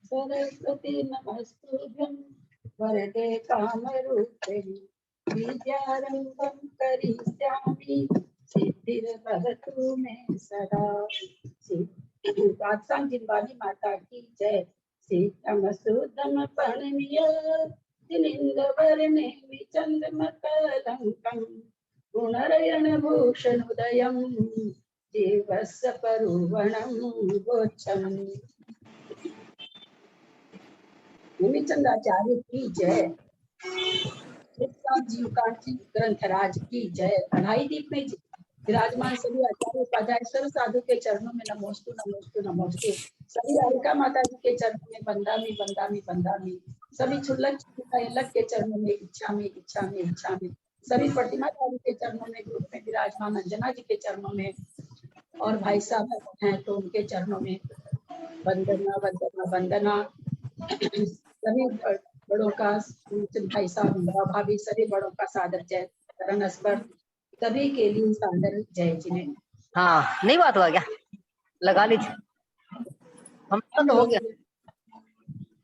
सरस्वती नमस्तुभ्यं वरदे कामरूपिणि विद्यारम्भं करिष्यामि सिद्धिर्भवतु मे सदा। पातशाही जिनवानी माता की जय। सीतम सुदम पर्णिय दिनिंदवर्णे विचंद्रमकलंकं गुणरयण भूषणोदयं जीवस्य परुवणं गोच्छम्। हेमचंद्राचार्य की जय। जीवकांची ग्रंथराज की जय। कढ़ाई दीप में विराजमान सभी आचार्य उपाध्याय सर्व साधु के चरणों में नमोस्तु नमोस्तु नमोस्तु। सभी राधिका माता जी के चरणों में बंदामी बंदामी बंदामी। सभी छुल्लक के चरणों में इच्छा में इच्छा में इच्छा में। सभी प्रतिमा जी के चरणों में ग्रुप में विराजमान अंजना जी के चरणों में और भाई साहब हैं तो उनके चरणों में वंदना वंदना वंदना। सभी बड़ों का भाई साहब भाभी सभी बड़ों का सादर जय करण स्पर्श सभी के लिए सादर जय जिन्हें। हाँ नहीं बात हुआ क्या लगा लीजिए हम तो हो गया।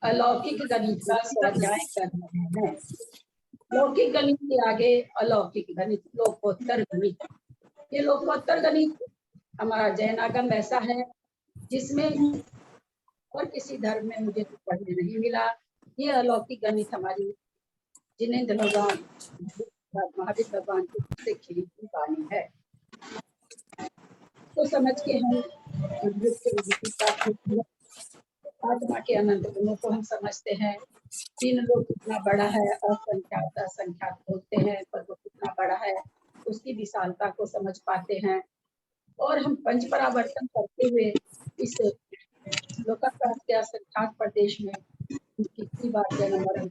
अलौकिक गणित का स्वाध्याय कर रहे हैं। लौकिक गणित के आगे अलौकिक गणित लोकोत्तर गणित। ये लोकोत्तर गणित हमारा जैन आगम ऐसा है जिसमें और किसी धर्म में मुझे तो पढ़ने नहीं मिला। ये अलौकिक गणित हमारी जिनेंद्र भगवान महावीर भगवान से खिली हुई वाणी है। तो समझ के हम आत्मा के अनंत गुणों को हम समझते हैं। तीन लोग कितना बड़ा है असंख्यात असंख्यात बोलते हैं पर वो कितना बड़ा है उसकी विशालता को समझ पाते हैं। और हम पंच परावर्तन करते हुए इस लोकाकाश के असंख्यात प्रदेश में कितनी बार जन्म मरण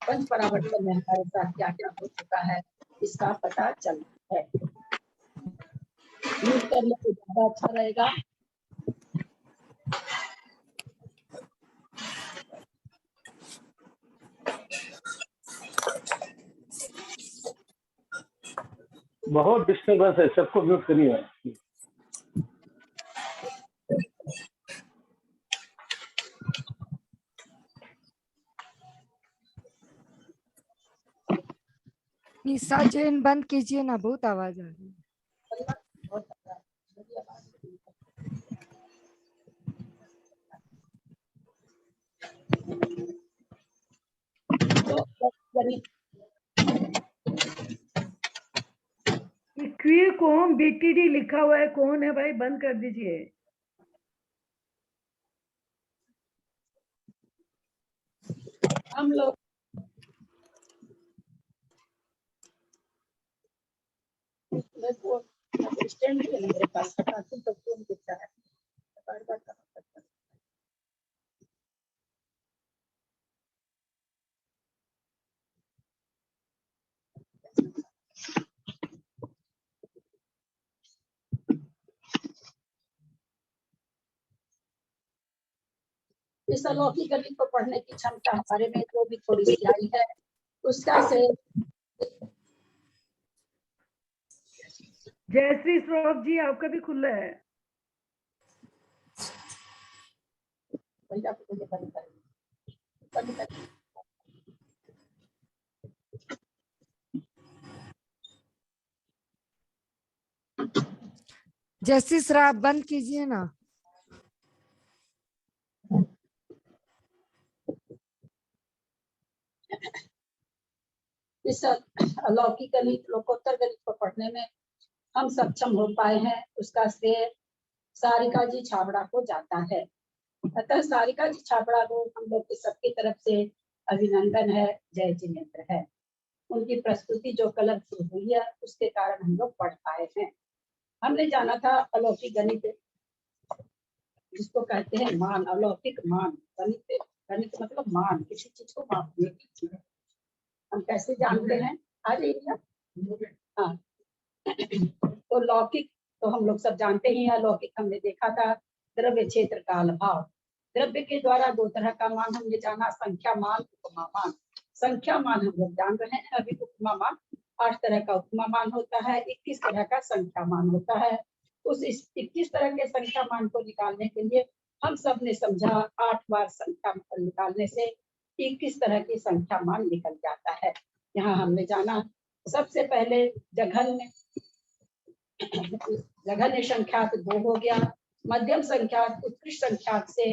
पंच परावर्तन में हमारे साथ क्या क्या हो चुका है इसका पता चलता है। म्यूट करने से ज्यादा अच्छा रहेगा। बहुत डिस्टर्बेंस है, सबको म्यूट करिए। निशा जैन बंद कीजिए ना, बहुत आवाज आ रही है। क्यू कौन बीटीडी लिखा हुआ है, कौन है भाई? बंद कर दीजिए। हम लोग स्टैंड भी है मेरे पास तो कौन दिखता है बार बार करना पड़ता है। इस अलौकिक गणित को पढ़ने की क्षमता हमारे में जो भी थोड़ी सी आई है उसका से जयश्री श्रोफ जी आपका भी खुला है। जैसी शराब बंद कीजिए ना। इस अलौकिक गणित लोकोत्तर गणित को पढ़ने में हम सक्षम हो पाए हैं उसका श्रेय सारिका जी छाबड़ा को जाता है। अतः सारिका जी छाबड़ा को हम लोग की सबकी तरफ से अभिनंदन है, जय जिनेंद्र है। उनकी प्रस्तुति जो कल शुरू हुई है उसके कारण हम लोग पढ़ पाए हैं। हमने जाना था अलौकिक गणित जिसको कहते हैं मान, अलौकिक मान। गणित गणित मतलब मान, किसी चीज को मापने की चीज। हम कैसे जानते हैं आ जाइए। हाँ तो लौकिक तो हम लोग सब जानते ही हैं। लौकिक हमने देखा था द्रव्य क्षेत्र काल भाव। द्रव्य के द्वारा दो तरह का मान हमने जाना, संख्या मान उपमा मान। संख्या मान हम लोग जान रहे हैं अभी। उपमा मान 8 तरह का उपमा मान होता है, 21 तरह का संख्या मान होता है। उस 21 तरह के संख्या मान को निकालने के लिए हम सब ने समझा 8 बार संख्या निकालने से 21 तरह की संख्या मान निकल जाता है। यहाँ हमने जाना सबसे पहले जघन्य संख्यात 2 हो गया, मध्यम संख्यात उत्कृष्ट संख्यात से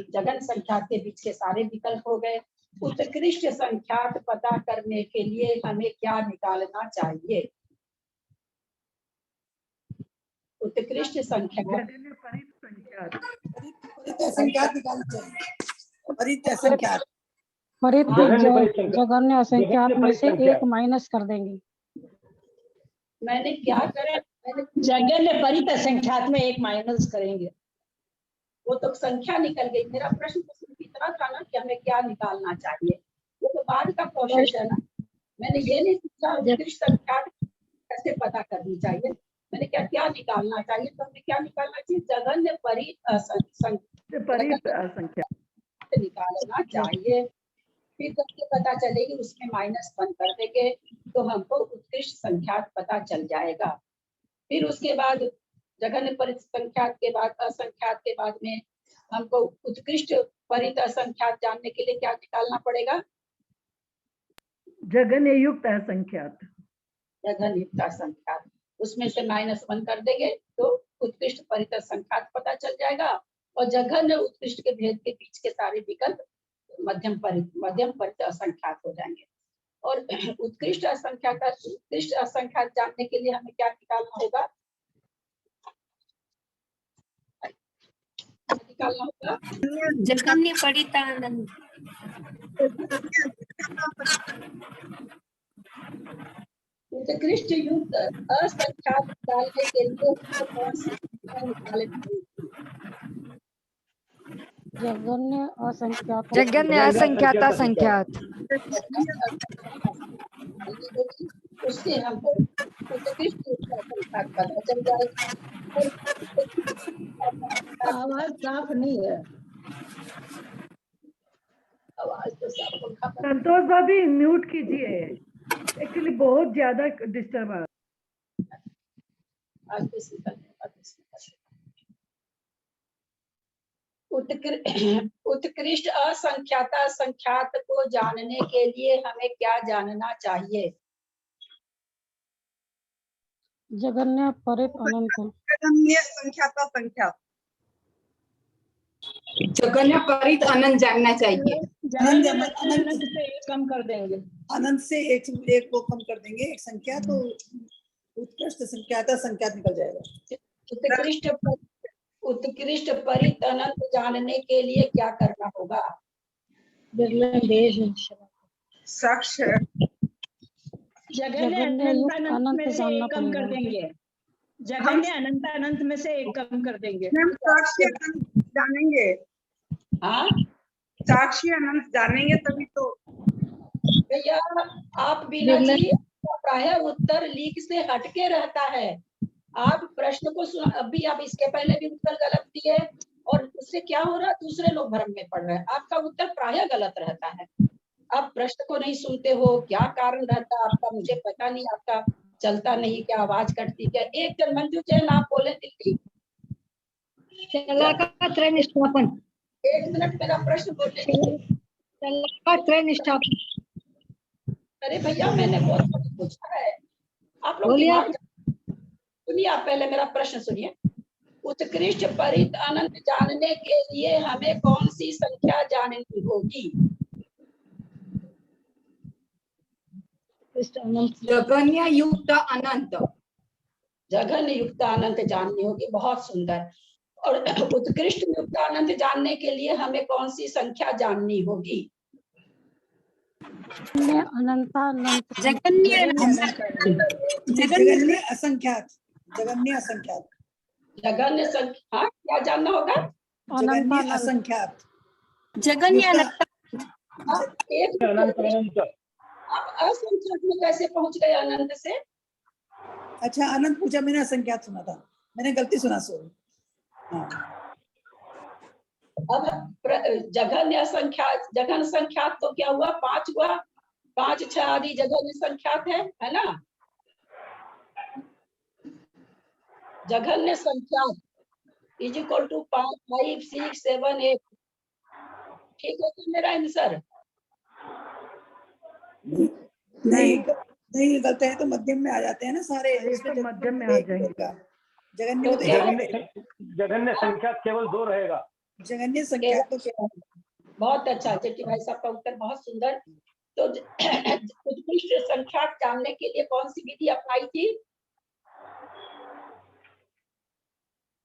जघन संख्यात के बीच के सारे विकल्प हो गए। उत्कृष्ट संख्यात पता करने के लिए हमें क्या निकालना चाहिए? उत्कृष्ट संख्या जघन्य परित संख्यात परित असंख्यात निकालना चाहिए। परित असंख्यात परित जघन्य परित संख्या- जघन्य असंख्यात जघन्य में परित से संख्या। एक माइनस कर देंगे। मैंने क्या करा? मैंने जघन्य परित असंख्यात में एक माइनस करेंगे। वो तो संख्या निकल गई। मेरा प्रश्न तो सिर्फ इतना था ना कि हमें क्या निकालना चाहिए, वो तो बाद का प्रोसेस है ना। मैंने ये नहीं पूछा उत्कृष्ट संख्या कैसे पता करनी चाहिए, मैंने क्या निकालना चाहिए। तो हमें क्या निकालना चाहिए? जघन्य परित परित असंख्यात निकालना चाहिए। फिर करके पता चलेगी, उसमें -1 कर देंगे तो हमको उत्कृष्ट संख्यात पता चल जाएगा। फिर उसके बाद जघन्य परित संख्यात के बाद असंख्यात के बाद में हमको उत्कृष्ट परित असंख्यात जानने के लिए क्या निकालना पड़ेगा? जघन्य युक्त असंख्यात जघन्य युक्त असंख्यात, उसमें से -1 कर देंगे तो उत्कृष्ट परित असंख्यात पता चल जाएगा। और जघन्य उत्कृष्ट के भेद के बीच के सारे विकल्प मध्यम परित असंख्यात हो जाएंगे। और उत्कृष्ट असंख्यात जानने के लिए हमें क्या निकालना होगा? जघन्य परितानंद उत्कृष्ट युक्त असंख्यात निकालने के लिए हमको कौन सी संख्या निकालनी होगी? जघन्य असंख्यात जघन्य असंख्यात संख्यात उससे हमको उत्कृष्ट युक्त असंख्यात पता चल जाएगा। आवाज साफ नहीं है। आवाज तो सब पंखा पर। संतोष भाभी म्यूट कीजिए, एक्चुअली बहुत ज्यादा डिस्टर्ब आ आज किसी का नहीं, आज किसी का नहीं। उत्कृष्ट असंख्याता संख्यात को जानने के लिए हमें क्या जानना चाहिए? जघन्य परित अनंत जघन्य संख्याता संख्यात जघन्य परित अनंत जानना चाहिए। जघन्य अनंत- परित अनंत से एक कम कर देंगे। अनंत से एक को कम कर देंगे, एक संख्या तो उत्कृष्ट संख्याता संख्यात निकल जाएगा। उत्कृष्ट परित अनंत जानने के लिए क्या करना होगा? साक्ष्य जघन्य जघन्य युक्त अनंत अनंत में से जानना एक कम कर पड़ेगा। देंगे। जघन्य अनंत में से एक कम कर देंगे। हम साक्षी अनंत जानेंगे, हाँ साक्षी अनंत जानेंगे तभी तो। भैया, आप बीना जी प्राय उत्तर लीक से हटके रहता है। आप प्रश्न को सुना, अभी आप इसके पहले भी उत्तर गलत दिए और उससे क्या हो रहा है, दूसरे लोग भ्रम में पड़ रहे हैं। आपका उत्तर प्राय गलत रहता है। आप प्रश्न को नहीं सुनते हो, क्या कारण रहता है आपका मुझे पता नहीं। आपका चलता नहीं क्या, आवाज कटती क्या? एक जन मंजू जैन आप बोले दिल्ली। निष्ठापन 1 मिनट मेरा प्रश्न बोले। अरे भैया, मैंने बहुत पूछा है, आप लोग दिमाग सुनिए। आप पहले मेरा प्रश्न सुनिए। उत्कृष्ट परित अनंत जानने के लिए हमें कौन सी संख्या जाननी होगी? जघन्य युक्त अनंत। जघन्य युक्त अनंत जाननी होगी, बहुत सुंदर। और उत्कृष्ट युक्त अनंत जानने के लिए हमें कौन सी संख्या जाननी होगी? अनंतानंत जघन्य जघन्य असंख्यात जघन्य असंख्यात जघन्य संख्या, हाँ, क्या जानना होगा? जघन्य असंख्यात जघन्य अनंत। एक अनंत अनंत आप असंख्यात में कैसे पहुंच गए अनंत से? अच्छा, अनंत पूछा, मैंने असंख्यात सुना था, मैंने गलती सुना। सो अब जघन्य संख्यात, जघन संख्यात तो क्या हुआ? 5 हुआ, 5, 6 आदि जघन्य संख्यात है ना। जघन्य संख्यात इज इक्वल टू 5 5 6 7 8। ठीक है तो मेरा आंसर? नहीं नहीं निकलते हैं तो मध्यम में आ जाते हैं ना सारे। ये इसमें तो मध्यम में आ एक जाएंगे। होगा। जगन्य में तो क्या? जगन्य संख्या केवल 2 रहेगा। जगन्य संख्या तो क्या? बहुत अच्छा जेठी भाई साहब का उत्तर बहुत सुंदर। तो उत्कृष्ट संख्या जानने के लिए कौन सी विधि अपनाई थी?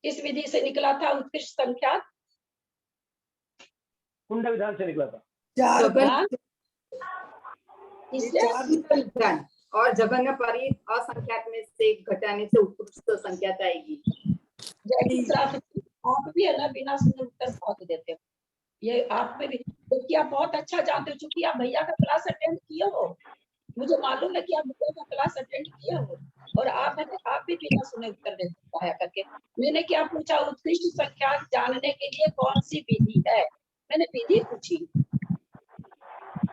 किस विधि से निकला था उत्कृष्ट संख्या? कुंड विधान से निकला था। चार हाँ? इससे विधान और जगन्य परित असंख्यात में से घटाने से उत्कृष्ट संख्यात आएगी। आप भी है ना बिना सुने उत्तर बहुत देते हो। ये आप में भी, क्योंकि आप बहुत अच्छा जानते हो, चूंकि आप भैया का क्लास अटेंड किए हो, मुझे मालूम है कि आप भैया का क्लास अटेंड किए हो और आप भी बिना सुने उत्तर दे सकता है करके। मैंने क्या पूछा? उत्कृष्ट संख्या जानने के लिए कौन सी विधि है? मैंने विधि पूछी।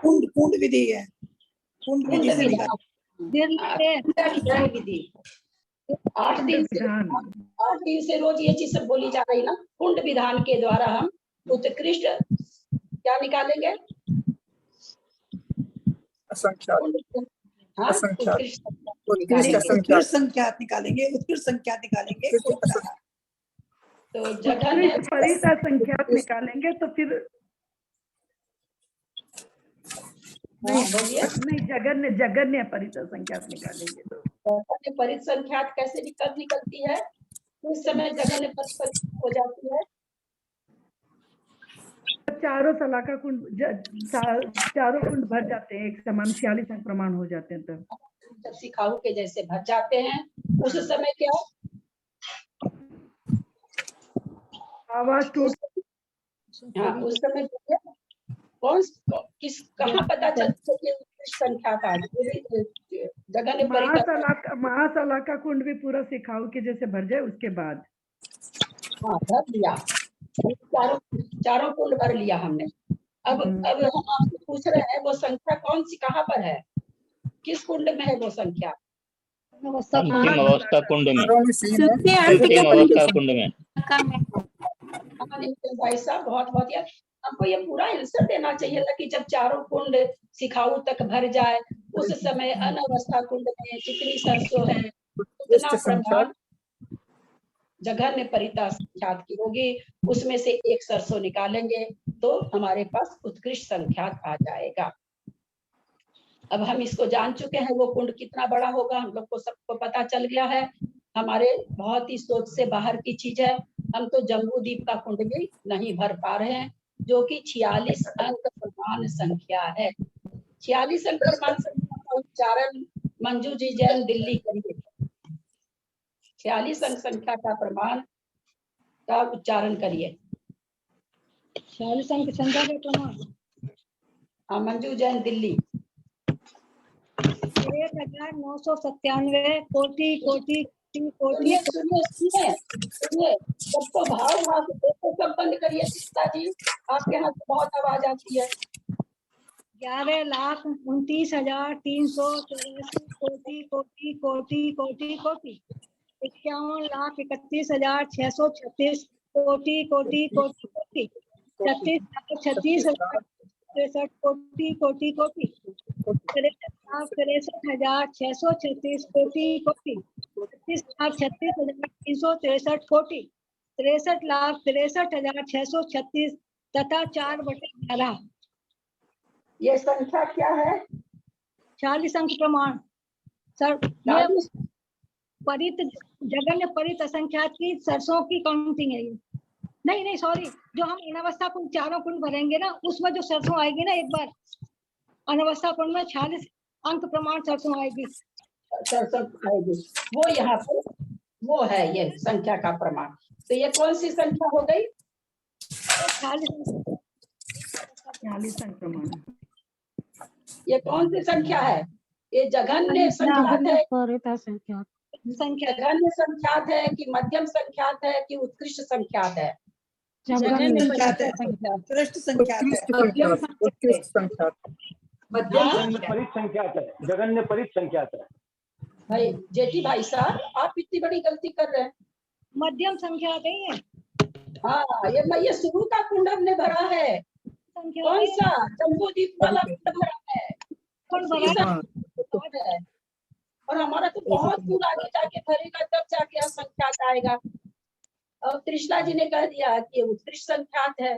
कुंड विधि है। कुंड विधि से निकाल। विधि 8 दिन से रोज ये चीज सब बोली जा रही ना। कुंड विधान के द्वारा हम उत्कृष्ट क्या निकालेंगे? हाँ, उत्कृष्ट संख्यात निकालेंगे। उत्कृष्ट संख्यात निकालेंगे। तो जगन्य उत्कृष्ट परित असंख्यात निकालेंगे तो फिर नहीं जगन्य परित असंख्यात निकालेंगे तो जगन्य परित संख्यात कैसे निकलती है? उस समय जगन्य परित हो जाती है। चारों सलाका कुंड चारों कुंड भर जाते हैं, एक समान 46 अंक प्रमाण हो जाते हैं। तब जब सिखाऊ के जैसे भर जाते हैं उस समय क्या आवाज टूट। हाँ, उस समय कहाँ पता चलता है कि उत्कृष्ट संख्या का? जगन्य परित महासलाका कुंड भी पूरा सिखाऊ के जैसे भर जाए उसके बाद। हाँ, भर लिया। चारों कुंड भर लिया हमने। अब हम आपसे पूछ रहे हैं वो संख्या कौन सी कहाँ पर है? किस कुंड में है वो संख्या? अंतिम अवस्था कुंड में। अंतिम अवस्था कुंड में। भाई साहब बहुत यार, आपको ये पूरा आंसर देना चाहिए था कि जब चारों कुंड सिखाऊ तक भर जाए उस समय अनवस्था कुंड में जितनी सरसों है उतना प्रमाण जगन्य परिता संख्यात की होगी, उसमें से एक सरसों निकालेंगे तो हमारे पास उत्कृष्ट संख्यात आ जाएगा। अब हम इसको जान चुके हैं वो कुंड कितना बड़ा होगा, हम लोग को सबको पता चल गया है। हमारे बहुत ही सोच से बाहर की चीज है। हम तो जम्बू द्वीप का कुंड भी नहीं भर पा रहे हैं जो कि 46 अंक प्रमाण संख्या है। 46 अंक प्रमाण संख्या का उच्चारण मंजू जी जैन दिल्ली करिए। 46 अंक संख्या का प्रमाण का उच्चारण करिए। 46 अंक संख्या का प्रमाण। हाँ, मंजू जैन दिल्ली। 1997 कोटि कोटि कोटि। सुनिए, सबको भाव से देखो, सब बंद करिए। सीता जी आपके यहाँ से बहुत आवाज आती है। 11,29,383 कोटि कोटि कोटि कोटि कोटि। 51,31,636 कोटि कोटि कोटि कोटि। 36,36,63 कोटि कोटि कोटि। 63,63,636 कोटि कोटि। 36,36,363 कोटि। 63,63,636 तथा 4/11। ये संख्या क्या है? 40 अंक प्रमाण। सर ये परित जगन्य परित असंख्यात की सरसों की काउंटिंग है ये। नहीं सॉरी, जो हम अनवस्था कुंड चारों कुंड भरेंगे ना उसमें जो सरसों आएगी ना, एक बार अनवस्था कुंड में 46 अंक प्रमाण सरसों आएगी। सरसों आएगी वो यहाँ पर वो है ये संख्या का प्रमाण। तो ये कौन सी संख्या हो गई? 46 अंक प्रमाण। ये कौन सी संख्या है? ये जघन्य संख्यात है। जघन्य संख्यात है कि मध्यम संख्यात है कि उत्कृष्ट संख्यात है? जगन्य संख्यात है। उत्कृष्ट संख्यात है। परित संख्यात है। जगन्य परित संख्यात है। भाई जेठी भाई साहब आप इतनी बड़ी गलती कर रहे हैं। मध्यम संख्या नहीं है। हाँ ये शुरू का कुंड हमने भरा है। संख्या कौन है। सा? जम्बूद्वीप वाला कुंड भरा है। कौन उसी भरा से कुंड है। और हमारा तो बहुत दूर आगे जाके भरेगा, तब जाके असंख्यात आएगा। और कृष्णा जी ने कह दिया कि ये उत्कृष्ट संख्यात है।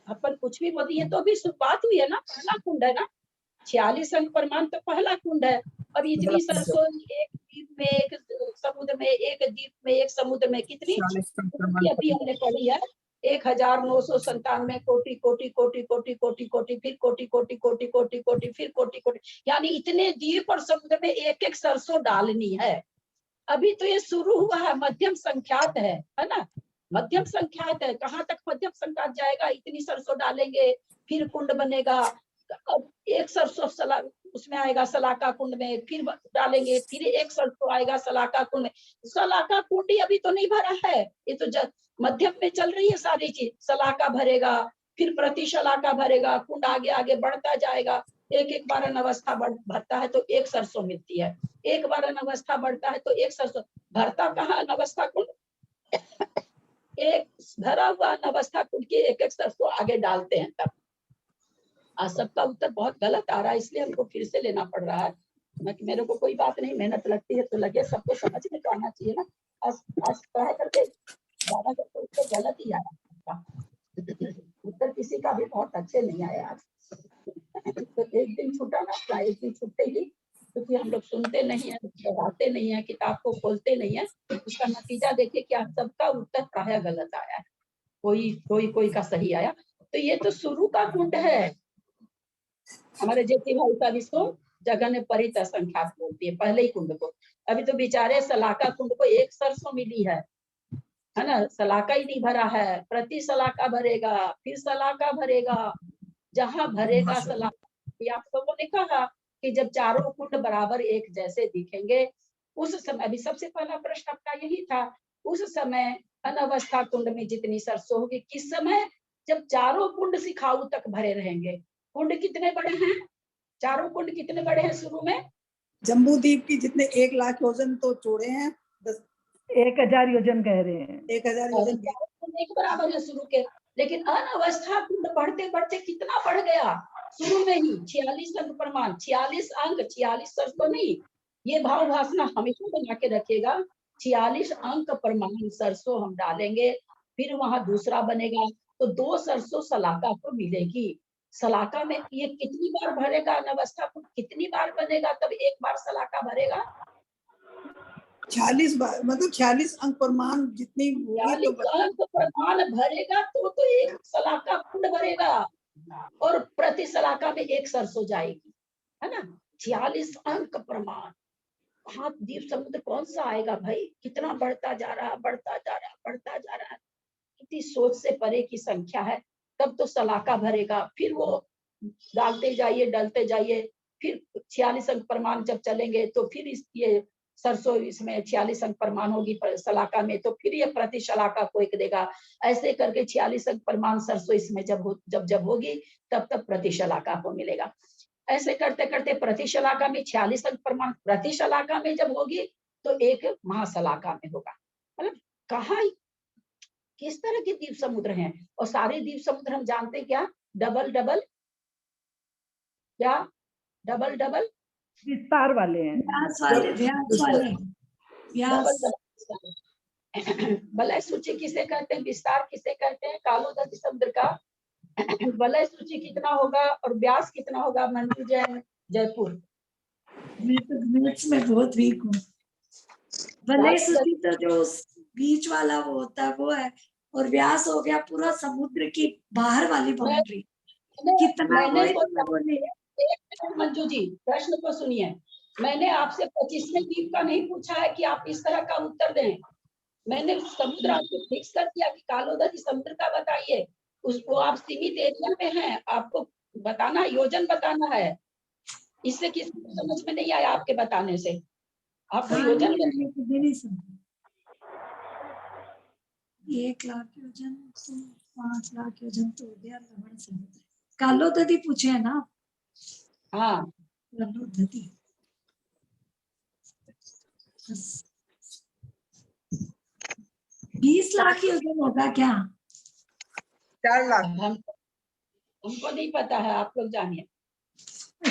अपन कुछ भी बोली है तो अभी शुरुआत हुई है ना, पहला कुंड है ना। 46 अंक प्रमाण तो पहला कुंड है। अब इतनी सरसों, एक द्वीप में, एक समुद्र में, एक द्वीप में, एक समुद्र में, कितनी अभी हमने पढ़ी है? 1997 कोटि कोटि कोटि कोटि कोटि कोटि फिर कोटि कोटि कोटि कोटि कोटि फिर कोटि कोटि, यानी इतने द्वीप और समुद्र में एक एक सरसों डालनी है। अभी तो ये शुरू हुआ है, मध्यम संख्यात है ना। मध्यम संख्यात है, कहाँ तक मध्यम संख्यात जाएगा? इतनी सरसों डालेंगे फिर कुंड बनेगा। अब एक सरसों उसमें आएगा सलाका कुंड में, फिर डालेंगे, फिर एक सरसों आएगा सलाका कुंड में। सलाका कुंड ही अभी तो नहीं भरा है, ये तो मध्यम में चल रही है सारी चीज। सलाका भरेगा, फिर प्रति सलाका भरेगा, कुंड आगे आगे बढ़ता जाएगा। एक बार अनवस्था भरता है तो एक सरसों मिलती है, एक बार अनवस्था बढ़ता है तो एक सरसों। भरता कहाँ अनवस्था कुंड? एक भरा हुआ अनवस्था कुंड के एक एक सरसों आगे डालते हैं तब। आज सबका उत्तर बहुत गलत आ रहा है, इसलिए हमको फिर से लेना पड़ रहा है। मेरे को कोई बात नहीं, मेहनत लगती है तो लगे, सबको समझ में तो आना चाहिए ना। आज पढ़ाई करके ज्यादा करके उत्तर गलत ही आया। उत्तर किसी का भी बहुत अच्छे नहीं आया आज। तो एक दिन छूटाना था, एक दिन छूटते ही, क्योंकि हम लोग सुनते नहीं है, पढ़ाते नहीं है, किताब को खोलते नहीं है, उसका नतीजा देखिए कि आप सबका उत्तर प्राय गलत आया है, कोई का सही आया। तो ये तो शुरू का कुंड है। हमारे जेठी भाई साहब इसको जगन परित असंख्यात बोलती है, पहले ही कुंड को। अभी तो बेचारे सलाका कुंड को एक सरसों मिली है ना। सलाका ही नहीं भरा है, प्रति सलाका भरेगा, फिर सलाका भरेगा, जहां भरेगा सलाका। आप लोगों ने कहा कि जब चारों कुंड बराबर एक जैसे दिखेंगे, उस समय भी सबसे पहला प्रश्न आपका यही था, उस समय अनवस्था कुंड में जितनी सरसों होगी। किस समय? जब चारों कुंड सिखाऊ तक भरे रहेंगे। कुंड कितने बड़े हैं? चारों कुंड कितने बड़े हैं शुरू में? जम्बूद्वीप की जितने 1 लाख योजन तो चौड़े हैं, 1000 योजन कह रहे हैं। 1000 योजन एक बराबर है शुरू के। लेकिन अनवस्था कुंड बढ़ते बढ़ते कितना बढ़ गया शुरू में ही? 46 अंक प्रमाण, 46 अंक, 46 सरसों नहीं। ये भाव भाषा हमेशा बना के रखिएगा। 46 अंक प्रमाण सरसों हम डालेंगे, फिर वहां दूसरा बनेगा तो 2 सरसों सलाका को मिलेगी। सलाका में ये कितनी बार भरेगा? अनवस्था कुंड कितनी बार बनेगा तब एक बार सलाका भरेगा? 46 बार, मतलब 46 अंक प्रमाण जितनी अंक प्रमाण भरेगा तो एक सलाका कुंड भरेगा, और प्रति सलाका में एक सरसों जाएगी, है ना। 46 अंक प्रमाण। हाँ, द्वीप समुद्र कौन सा आएगा भाई? कितना बढ़ता जा रहा, बढ़ता जा रहा, बढ़ता जा रहा है। कितनी सोच से परे की संख्या है। तब तो सलाका भरेगा, फिर वो डालते जाइए, डलते जाइए, फिर 46 अंक प्रमाण जब चलेंगे तो फिर ये सरसों इसमें 46 अंक प्रमाण होगी सलाका में, तो फिर ये प्रति सलाका को एक देगा। ऐसे करके 46 अंक प्रमाण सरसों इसमें जब होगी तब प्रति सलाका को मिलेगा। ऐसे करते करते प्रति सलाका में 46 अंक प्रमाण प्रति सलाका में जब होगी तो एक महासलाका में होगा। मतलब कहाँ किस तरह के द्वीप समुद्र हैं? और सारे द्वीप समुद्र हम जानते क्या? डबल डबल, क्या डबल डबल विस्तार वाले हैं। वलय सूची किसे कहते हैं? विस्तार किसे कहते हैं? कालोदर समुद्र का वलय सूची कितना होगा और व्यास कितना होगा? मंजू जैन, जयपुर। मैं तो मैथ्स में बहुत वीक हूँ। वलय सूची तो जो बीच वाला वो होता है वो है, और व्यास हो गया पूरा समुद्र की बाहर वाली बाउंड्री। कितना मंजू जी प्रश्न को सुनिए। मैंने आपसे 25वें द्वीप का नहीं पूछा है कि आप इस तरह का उत्तर दें। मैंने समुद्र आपको फिक्स कर दिया कि कालोदर समुद्र का बताइए। उसको आप सीमित एरिया में हैं, आपको बताना, योजन बताना है। इससे किसी को समझ में नहीं आया आपके बताने से। आपको योजन 1 लाख योजन तो 5 लाख योजन तो हो गया लवण समुद्र। कालोदरी पूछे है ना? हाँ, कालोदरी 20 लाख योजन होगा क्या? 4 लाख। हमको नहीं पता है, आप लोग जानिए।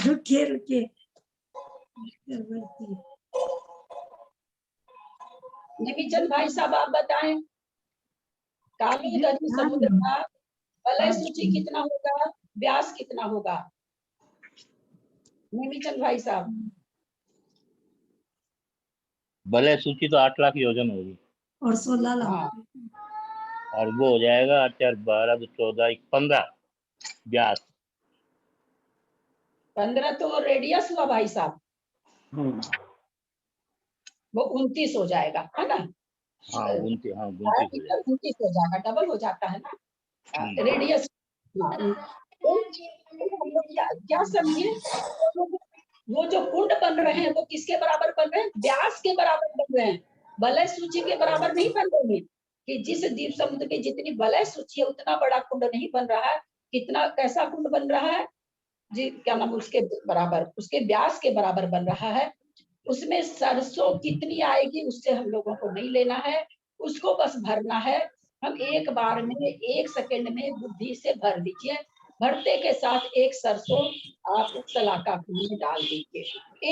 रुकिए रुकिए। निमिचंद भाई साहब आप बताएं, काली नदी समुद्र का वलय सूची कितना होगा, व्यास कितना होगा? निमिचंद भाई साहब। वलय सूची तो 8 लाख योजन होगी और 16 लाख। हाँ, और वो हो जाएगा 8 4 12 तो 14 15 व्यास। 15 तो रेडियस हुआ भाई साहब, वो 29 हो जाएगा, है ना? हाँ 29 हो जाएगा। 29 हो जाएगा, डबल हो जाता है ना रेडियस। तो हम लोग क्या समझिए, वो जो कुंड बन रहे हैं वो किसके बराबर बन रहे हैं? व्यास के बराबर बन रहे हैं, वलय सूची के बराबर नहीं बन रहे हैं। कि जिस द्वीप समुद्र की जितनी वलय सूची है उतना बड़ा कुंड नहीं बन रहा है। कितना, कैसा कुंड बन रहा है जी, क्या नाम, उसके बराबर, उसके व्यास के बराबर बन रहा है। उसमें सरसों कितनी आएगी उससे हम लोगों को नहीं लेना है, उसको बस भरना है। हम एक बार में 1 सेकंड में बुद्धि से भर दीजिए। भरते के साथ एक सरसों आप उस सलाका कुंड में डाल दीजिए।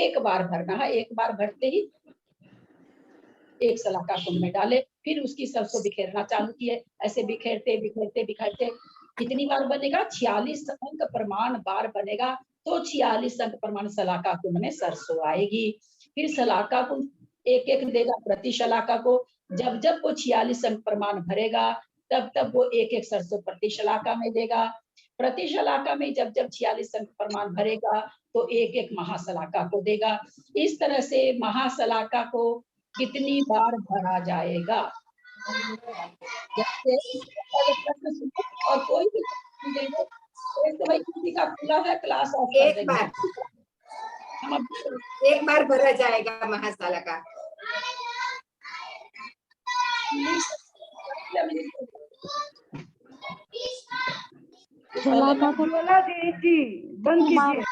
एक बार भरना है, एक बार भरते ही एक सलाका कुंड में डाले, फिर उसकी सरसों बिखेरना चालू किए। ऐसे बिखेरते बिखेरते बिखेरते कितनी बार बनेगा? 46 अंक प्रमाण बार बनेगा, तो 46 अंक प्रमाण सलाका कुंड में सरसों आएगी। फिर सलाका कुंड एक एक देगा प्रति शलाका को। जब जब वो 46 अंक प्रमाण भरेगा तब तब वो एक एक सरसों प्रति शलाका में देगा। प्रति शलाका में जब जब 46 अंक प्रमाण भरेगा तो एक एक महासलाका को देगा। इस तरह से महासलाका को कितनी बार भरा जाएगा? और कोई भी तो भाई किसी का खुला है क्लास ऑफ कर एक बार, एक बार भरा जाएगा महासलाका। उज्ज्वला जी बंद कीजिए।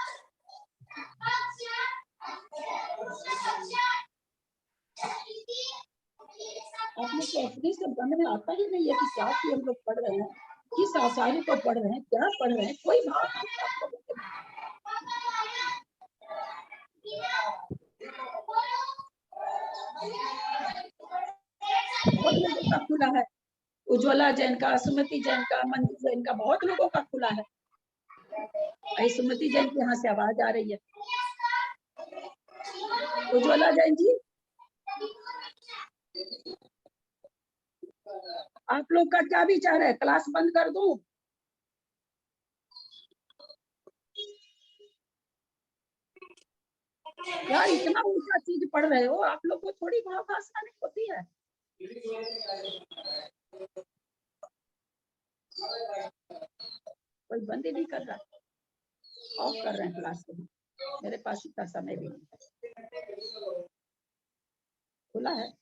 आप लोग को अपने से बनने आता ही नहीं है कि क्या कि हम लोग पढ़ रहे हैं, किस आचार्य को पढ़ रहे हैं, क्या पढ़ रहे हैं, कोई भाव नहीं आप लोगों के। बहुत लोगों का खुला है, उज्ज्वला जैन का, सुमति जैन का, मंजू जैन का, बहुत लोगों का खुला है। भाई सुमति जैन के यहाँ से आवाज आ रही है। उज्ज्वला जैन जी, आप लोग का क्या विचार है, क्लास बंद कर दूं? यार इतना ऊंचा चीज पढ़ रहे हो, आप लोग को थोड़ी भाव भाषा नहीं होती है। कोई बंद ही नहीं कर रहा, ऑफ कर रहे हैं क्लास को। मेरे पास इतना समय भी नहीं, खुला है।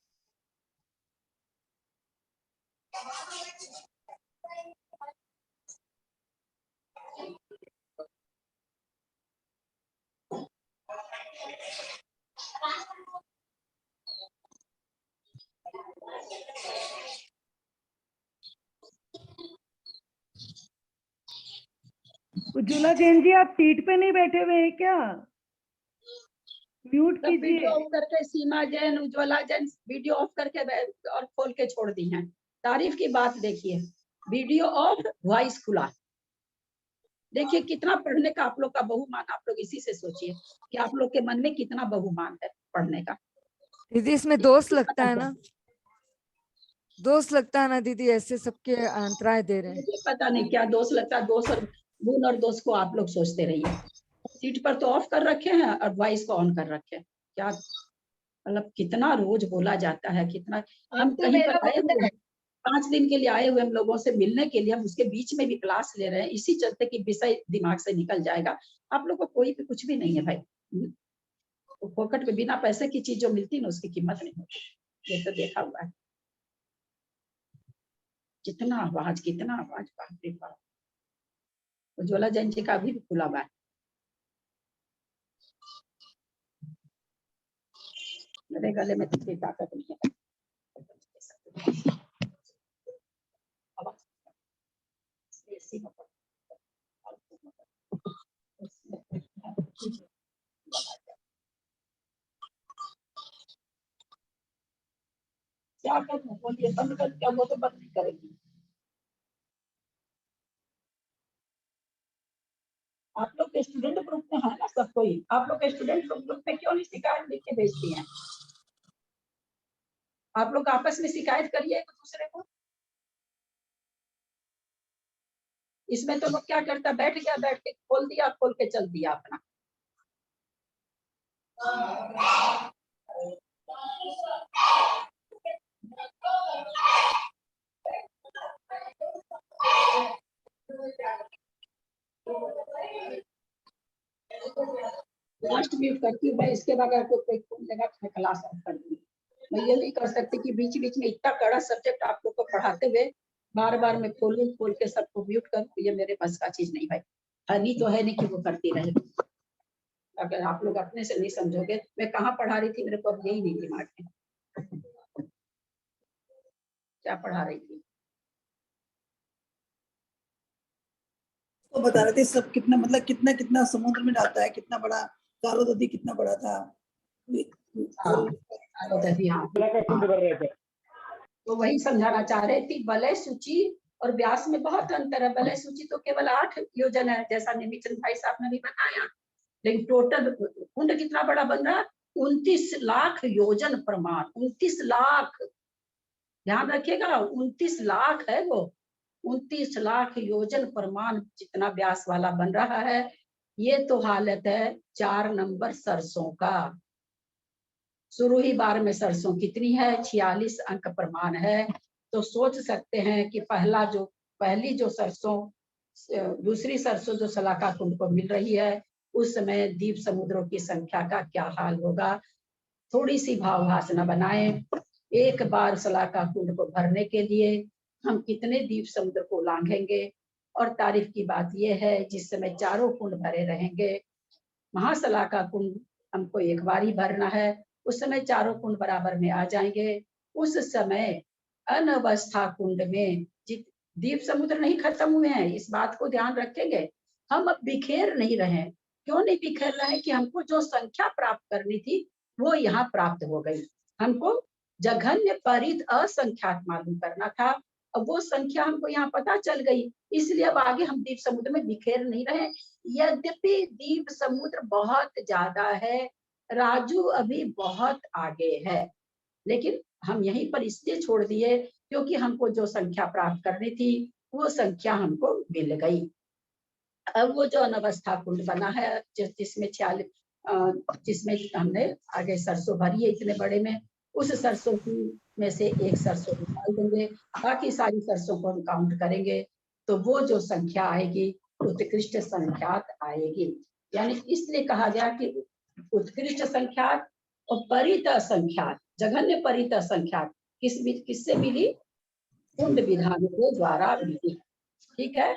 उज्ज्वला जैन जी आप सीट पे नहीं बैठे हुए हैं क्या? म्यूट कीजिए। वीडियो ऑफ करके सीमा जैन, उज्ज्वला जैन वीडियो ऑफ करके और खोल के छोड़ दी हैं। तारीफ की बात देखिए, वीडियो ऑफ, वॉइस खुला। देखिए कितना पढ़ने का आप लोग का बहुमान, आप लोग इसी से सोचिए कि आप लोग के मन में कितना बहुमान है पढ़ने का। दीदी इसमें दोष लगता है ना, दोष लगता है ना दीदी, ऐसे सबके अंतराय दे रहे हैं। पता नहीं क्या दोष लगता है, दोष और गुण और दोष को आप लोग सोचते रहिए। सीट पर तो ऑफ कर रखे हैं और वॉइस को ऑन कर रखे हैं। क्या मतलब कितना रोज बोला जाता है, कितना हम कहीं पर आए हुए हैं, 5 दिन के लिए आए हुए हम लोगों से मिलने के लिए, हम उसके बीच में भी क्लास ले रहे हैं इसी चलते कि विषय दिमाग से निकल जाएगा। आप लोग को कोई भी कुछ भी नहीं है भाई, तो फोकट में बिना पैसे की चीज जो मिलती है ना उसकी कीमत नहीं होती, ये तो देखा हुआ है। कितना आवाज, कितना आवाज, बाप रे बाप। उज्ज्वला जैन जी का भी खुला हुआ है। मेरे गले में इतनी ताकत नहीं है। इसी में क्या करना, बोलिए बंद कर क्या, वो तो बंद नहीं करेगी। आप लोग के स्टूडेंट ग्रुप में है ना सब कोई, आप लोग के स्टूडेंट ग्रुप में क्यों नहीं शिकायत लिख के भेजती हैं? आप लोग आपस में शिकायत करिए एक दूसरे को। इसमें तो लोग क्या करता, बैठ गया, बैठ के खोल दिया, खोल के चल दिया अपना। लास्ट म्यूट करती हूँ मैं, इसके बगैर कोई जगह मैं क्लास ऑफ कर दूंगी। मैं ये नहीं कर सकती कि बीच बीच में इतना कड़ा सब्जेक्ट आप लोग को पढ़ाते हुए बार बार मैं खोल के सबको म्यूट करूँ, ये मेरे बस का चीज नहीं भाई। हनी तो है नहीं कि वो करती रहेगी। अगर आप लोग अपने से नहीं समझोगे, मैं कहाँ पढ़ा रही थी मेरे को अब यही नहीं दिमाग में क्या पढ़ा रही थी। तो बता रहे थे सब कितना, मतलब कितना कितना समुद्र में डालता है, कितना बड़ा कालो नदी कितना बड़ा था। तो वही समझाना चाह रहे थे, वलय सूची और व्यास में बहुत अंतर है। वलय सूची तो केवल 8 योजन है, जैसा निमिचंद भाई साहब ने भी बताया, लेकिन टोटल कुंड कितना बड़ा बन रहा है, 29 लाख योजन प्रमाण। 29 लाख, ध्यान रखिएगा, 29 लाख है वो। 29 लाख योजन प्रमाण जितना व्यास वाला बन रहा है। ये तो हालत है 4 नंबर सरसों का। शुरू ही बार में सरसों कितनी है, 46 अंक प्रमाण है। तो सोच सकते हैं कि पहली जो सरसों, दूसरी सरसों जो सलाका कुंड को मिल रही है, उस समय द्वीप समुद्रों की संख्या का क्या हाल होगा। थोड़ी सी भावभास न बनाएं। एक बार सलाका कुंड को भरने के लिए हम कितने द्वीप समुद्र को लांघेंगे। और तारीफ की बात यह है, जिस समय चारों कुंड भरे रहेंगे, महासलाका कुंड हमको एक बार ही भरना है, उस समय चारों कुंड बराबर में आ जाएंगे। उस समय अनवस्था कुंड में द्वीप समुद्र नहीं खत्म हुए हैं, इस बात को ध्यान रखेंगे। हम अब बिखेर नहीं रहे। क्यों नहीं बिखेर रहे? कि हमको जो संख्या प्राप्त करनी थी वो यहाँ प्राप्त हो गई। हमको जघन्य परित असंख्यात मालूम करना था, अब वो संख्या हमको यहाँ पता चल गई, इसलिए अब आगे हम द्वीप समुद्र में बिखेर नहीं रहे। यद्यपि द्वीप समुद्र बहुत ज्यादा है, राजू अभी बहुत आगे है, लेकिन हम यहीं पर इसलिए छोड़ दिए क्योंकि हमको जो संख्या प्राप्त करनी थी वो संख्या हमको मिल गई। अब वो जो अनवस्था कुंड बना है, जिसमें हमने आगे सरसों भरी है इतने बड़े में, उस सरसों की में से एक सरसों निकाल देंगे, बाकी सारी सरसों को हम काउंट करेंगे, तो वो जो संख्या आएगी उत्कृष्ट संख्यात आएगी। यानी इसलिए कहा गया कि उत्कृष्ट संख्यात और परित असंख्यात, जघन्य परित असंख्यात किससे मिली? कुंड विधान के द्वारा मिली। ठीक है,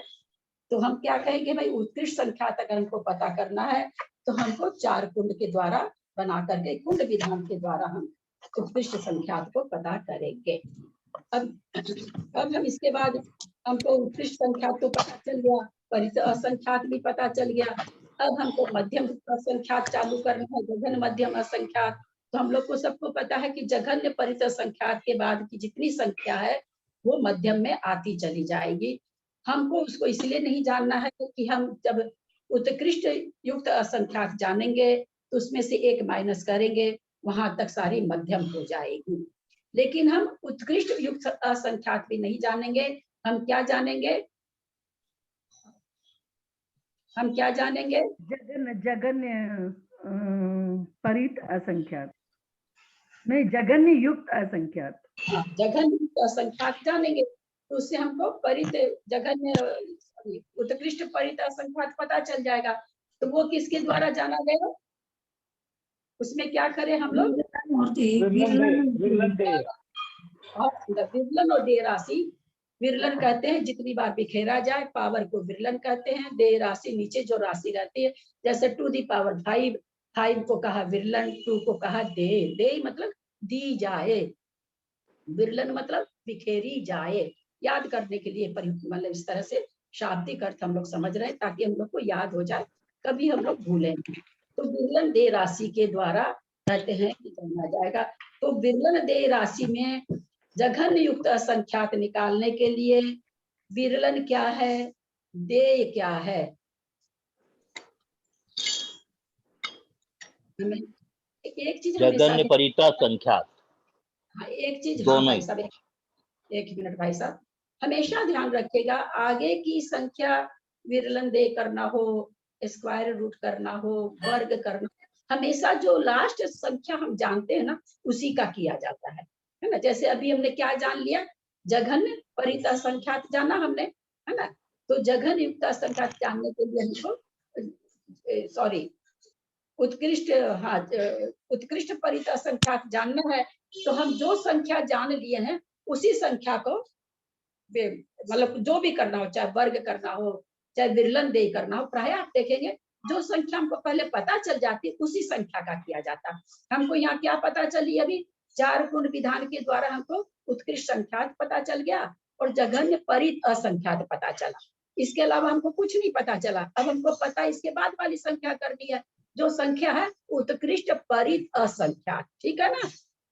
तो हम क्या कहेंगे भाई, उत्कृष्ट संख्यात अगर हमको पता करना है तो हमको 4 कुंड के द्वारा बना करके कुंड विधान के द्वारा हम उत्कृष्ट संख्यात को पता करेंगे। अब हम इसके बाद हमको उत्कृष्ट संख्यात तो पता चल गया, परित असंख्यात भी पता चल गया। अब हमको मध्यम असंख्यात चालू करना है, जघन्य मध्यम असंख्यात। तो हम लोग को सबको पता है कि जघन्य परित असंख्यात के बाद की जितनी संख्या है वो मध्यम में आती चली जाएगी। हमको उसको इसलिए नहीं जानना है कि हम जब उत्कृष्ट युक्त असंख्यात जानेंगे तो उसमें से एक माइनस करेंगे, वहां तक सारी मध्यम हो जाएगी। लेकिन हम उत्कृष्ट युक्त असंख्यात भी नहीं जानेंगे। हम क्या जानेंगे? हम क्या जानेंगे? जघन्य परित असंख्यात नहीं, जघन्य युक्त असंख्यात। जघन्य युक्त असंख्यात जानेंगे तो उससे हमको परित जघन्य उत्कृष्ट परित असंख्यात पता चल जाएगा। तो वो किसके द्वारा जाना गया? उसमें क्या करें हम लोग? विरलन और दे राशि। विरलन कहते हैं जितनी बार बिखेरा जाए, पावर को विरलन कहते हैं। दे राशि नीचे जो राशि रहती है, जैसे 2 दी पावर 5, 5 को कहा विरलन, 2 को कहा दे। दे मतलब दी जाए, विरलन मतलब बिखेरी जाए। याद करने के लिए मतलब इस तरह से शाब्दिक अर्थ हम लोग समझ रहे हैं ताकि हम लोग को याद हो जाए, कभी हम लोग भूलें नहीं। तो विरलन देय राशि के द्वारा कहते हैं कि जाना जाएगा। तो विरलन देय राशि में जघन्य युक्त असंख्यात निकालने के लिए विरलन क्या है, देय क्या है, हमें एक चीज जघन्य परिता संख्यात, हाँ, एक चीज, हाँ दोनों भाई ही। साहब, एक मिनट भाई साहब, हमेशा ध्यान रखिएगा आगे की संख्या विरलन दे करना हो, स्क्वायर रूट करना हो, वर्ग करना, हमेशा जो लास्ट संख्या हम जानते हैं ना उसी का किया जाता है ना। जैसे अभी हमने क्या जान लिया, जघन्य परिता संख्यात जाना हमने, है ना। तो जघन्य युक्त संख्यात जानने के लिए हमको सॉरी उत्कृष्ट, हाँ उत्कृष्ट परिता संख्यात जानना है। तो हम जो संख्या जान लिए हैं उसी संख्या को मतलब जो भी करना हो, चाहे वर्ग करना हो चाहे विरलन देय करना हो, प्राय आप देखेंगे जो संख्या हमको पहले पता चल जाती है उसी संख्या का किया जाता। हमको यहाँ क्या पता चली, अभी 4 गुण विधान के द्वारा हमको उत्कृष्ट संख्यात पता चल गया और जघन्य परित असंख्यात पता चला। इसके अलावा हमको कुछ नहीं पता चला। अब हमको पता इसके बाद वाली संख्या करनी है, जो संख्या है उत्कृष्ट परित असंख्यात। ठीक है ना,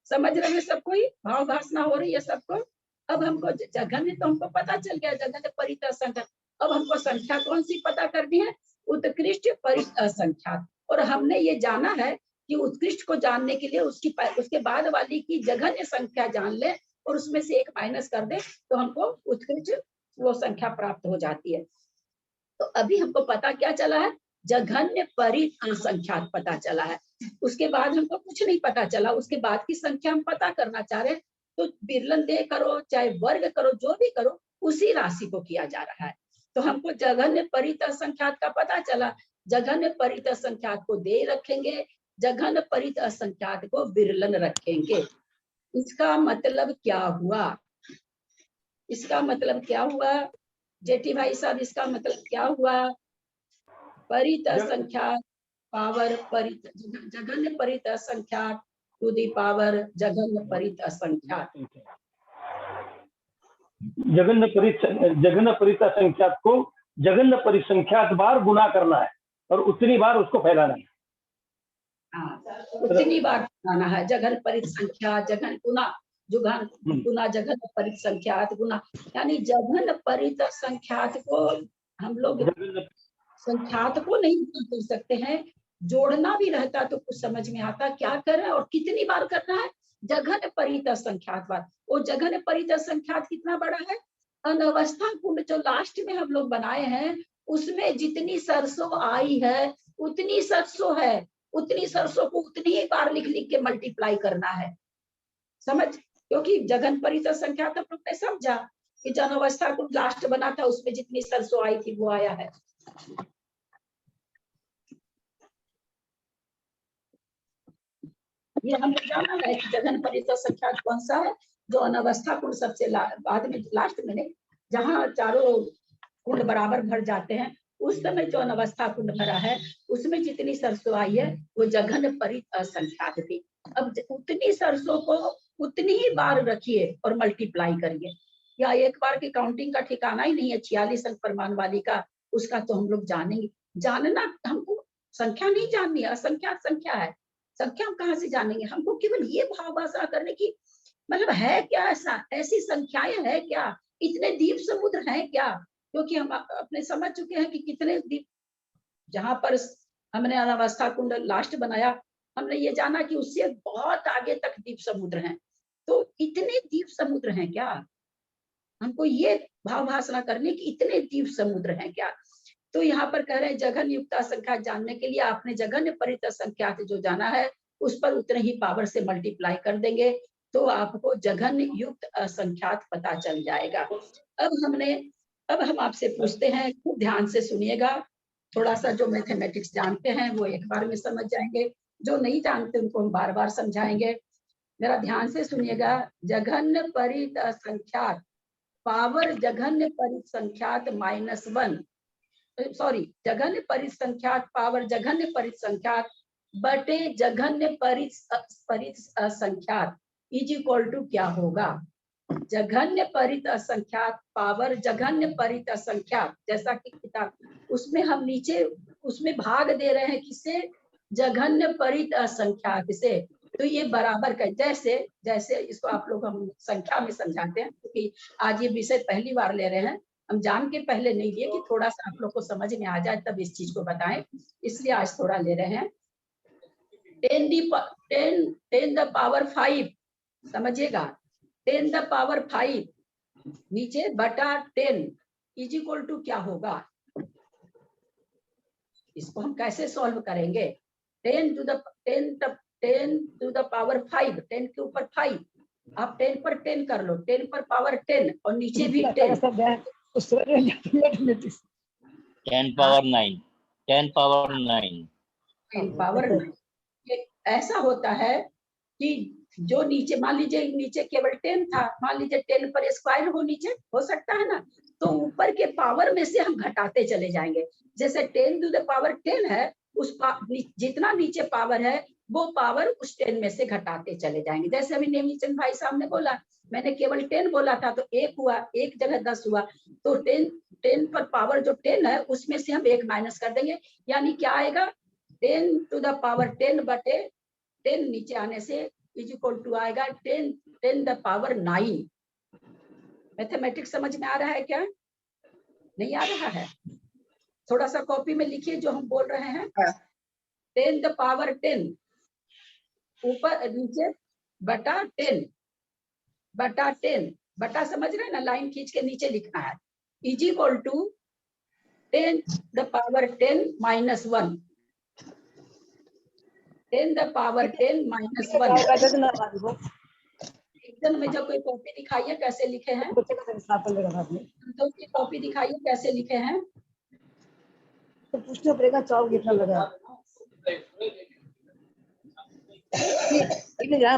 समझ रहे हैं सबको, ही भाव भाषणा हो रही है सबको। अब हमको जघन्य तो हमको पता चल गया, जघन्य परित असंख्यात। अब हमको संख्या कौन सी पता करनी है, उत्कृष्ट परित असंख्यात। और हमने ये जाना है कि उत्कृष्ट को जानने के लिए उसके बाद वाली की जघन्य संख्या जान ले और उसमें से एक माइनस कर दे तो हमको उत्कृष्ट वो संख्या प्राप्त हो जाती है। तो अभी हमको पता क्या चला है, जघन्य परित असंख्यात पता चला है। उसके बाद हमको कुछ नहीं पता चला, उसके बाद की संख्या हम पता करना चाह रहे हैं। तो विरलन देय करो चाहे वर्ग करो, जो भी करो उसी राशि को किया जा रहा है। तो हमको जघन्य परित असंख्यात का पता चला, जघन्य परित असंख्यात को देय रखेंगे, जघन्य परित असंख्यात को विरलन रखेंगे। इसका मतलब क्या हुआ, इसका मतलब क्या हुआ जेठी भाई साहब, इसका मतलब क्या हुआ, परित असंख्यात पावर परित, जघन्य परित असंख्यात टू दी पावर जघन्य परित असंख्यात। जघन्य परिता संख्यात को जघन्य परिसंख्यात बार गुना करना है और उतनी बार उसको फैलाना है। उतनी बार फैलाना है, जघन्य परित संख्या, जघन्य गुना, जुघन गुना, जघन्य परित संख्यात गुना, यानी जघन्य परित संख्यात को हम लोग संख्यात को नहीं कर सकते हैं, जोड़ना भी रहता तो कुछ समझ में आता क्या कर रहे हैं और कितनी बार करना है, जघन्य परित संख्यात बार। वो जघन्य परित संख्यात कितना बड़ा है, अनवस्था कुंड जो लास्ट में हम लोग बनाए हैं उसमें जितनी सरसों आई है उतनी सरसों है, उतनी सरसों को उतनी ही बार लिख लिख के मल्टीप्लाई करना है, समझ। क्योंकि जघन्य परित संख्यात हम लोग ने समझा कि जो अनवस्था कुंड लास्ट बना था उसमें जितनी सरसों आई थी वो आया है। ये हमने जाना है कि जघन्य परित संख्यात कौन सा है, जो अनवस्था कुंड सबसे बाद में लास्ट में नहीं, जहाँ चारों कुंड बराबर भर जाते हैं उस समय जो अनवस्था कुंड भरा है उसमें जितनी सरसों आई है वो जघन्य परित असंख्यात थी। अब उतनी सरसों को उतनी ही बार रखिए और मल्टीप्लाई करिए, या एक बार की काउंटिंग का ठिकाना ही नहीं है 46 अंक प्रमाण वाली का, उसका तो हम लोग जानेंगे। जानना हमको संख्या नहीं जाननी है, असंख्यात संख्या है, संख्या हम कहाँ से जानेंगे, हमको केवल ये भाव भाषा करने की मतलब है क्या, ऐसा ऐसी संख्याएं है क्या, इतने द्वीप समुद्र हैं क्या। क्योंकि हम अपने समझ चुके हैं कि कितने द्वीप, जहां पर हमने अनवस्था कुंड लास्ट बनाया हमने ये जाना कि उससे बहुत आगे तक द्वीप समुद्र हैं। तो इतने द्वीप समुद्र हैं क्या, हमको ये भाव भाषा करने की इतने द्वीप समुद्र हैं क्या। तो यहाँ पर कह रहे हैं जघन्य युक्त असंख्यात जानने के लिए आपने जघन्य परित असंख्यात जो जाना है उस पर उतने ही पावर से मल्टीप्लाई कर देंगे तो आपको जघन्य युक्त असंख्यात पता चल जाएगा। अब हम आपसे पूछते हैं, खूब ध्यान से सुनिएगा, थोड़ा सा जो मैथमेटिक्स जानते हैं वो एक बार में समझ जाएंगे, जो नहीं जानते उनको हम बार बार समझाएंगे। मेरा ध्यान से सुनिएगा, जघन्य परित असंख्यात पावर जघन्य परित संख्यात -1, सॉरी जघन्य परित संख्यात पावर जघन्य परित संख्यात बटे जघन्य परित असंख्यात इज इक्वल टू क्या होगा। जघन्य परित असंख्यात पावर जघन्य परित असंख्यात, जैसा कि किताब उसमें हम नीचे उसमें भाग दे रहे हैं किसे, जघन्य परित असंख्यात से। तो ये बराबर का जैसे जैसे इसको आप लोग हम संख्या में समझाते हैं, क्योंकि आज ये विषय पहली बार ले रहे हैं, हम जान के पहले नहीं लिए कि थोड़ा सा आप लोग को समझ में आ जाए तब इस चीज को बताएं, इसलिए आज थोड़ा ले रहे हैं। 10 द पावर 5 समझिएगा, 10 द पावर 5 नीचे बटा 10 इज इक्वल टू क्या होगा, इसको हम कैसे सॉल्व करेंगे। 10 टू द पावर 5, 10 के ऊपर 5, आप 10 पर 10 कर लो, 10 पर पावर 10 और नीचे भी 10 10 पावर 9, 10 पावर 9, 10 पावर 9। ऐसा होता है कि जो नीचे मान लीजिए नीचे केवल 10 था, मान लीजिए 10 पर स्क्वायर हो नीचे हो सकता है ना, तो ऊपर के पावर में से हम घटाते चले जाएंगे। जैसे 10 टू द पावर 10 है, उस जितना नीचे पावर है वो पावर उस 10 में से घटाते चले जाएंगे। जैसे अभी नेमीचंद भाई साहब ने बोला, मैंने केवल 10 बोला था तो 1 हुआ, 1 जगह 10 हुआ, तो 10 पर पावर जो 10 है उसमें से हम 1 माइनस कर देंगे, यानी क्या आएगा 10 टू द पावर 10 बटे 10 नीचे आने से इज इक्वल टू आएगा 10 द पावर 9। मैथमेटिक्स समझ में आ रहा है क्या, नहीं आ रहा है? थोड़ा सा कॉपी में लिखिए जो हम बोल रहे हैं। 10 द पावर 10 ऊपर नीचे बटा 10 बटा 10 बटा समझ रहे हैं ना, लाइन खींच के नीचे लिखना है, is equal to 10 the power 10 minus 1, 10 the power 10 minus 1। एकदम में जो कोई कॉपी दिखाइए कैसे लिखे हैं, तो की कॉपी दिखाइए कैसे लिखे हैं, तो पूछना पड़ेगा चाव कितना लगा।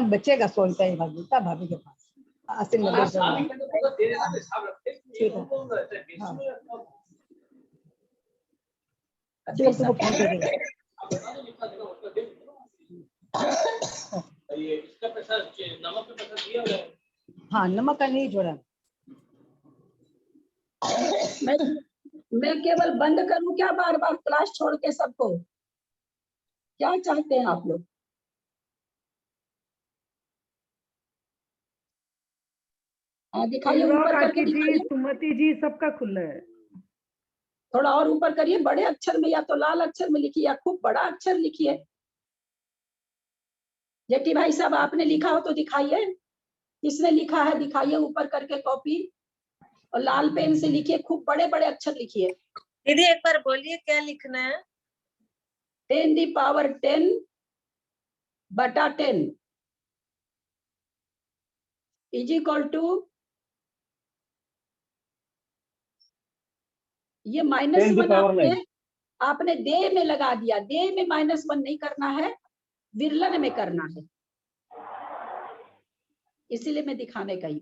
बच्चे का सोचता है भाभी के पास 80-90। ठीक है, हाँ। तो फोन कर देगा। हाँ, नमक का नहीं जोड़ा। मैं केवल बंद करूं क्या बार बार क्लास छोड़ के सबको, क्या चाहते हैं आप लोग? दिखाइए ऊपर करके दिखाइए। सुमति जी सबका खुला है, थोड़ा और ऊपर करिए, बड़े अक्षर में या तो लाल अक्षर में लिखिए या खूब बड़ा अक्षर लिखिए। जेठी भाई साहब आपने लिखा हो तो दिखाइए, किसने लिखा है दिखाइए ऊपर करके कॉपी, और लाल पेन से लिखिए, खूब बड़े बड़े अक्षर लिखिए। दीदी एक बार बोलिए क्या लिखना है। 10 दी पावर 10 बटा 10 इज इक्वल टू, ये -1 आपने दे में लगा दिया, दे में -1 नहीं करना है, विरलन में करना है, इसीलिए मैं दिखाने गई।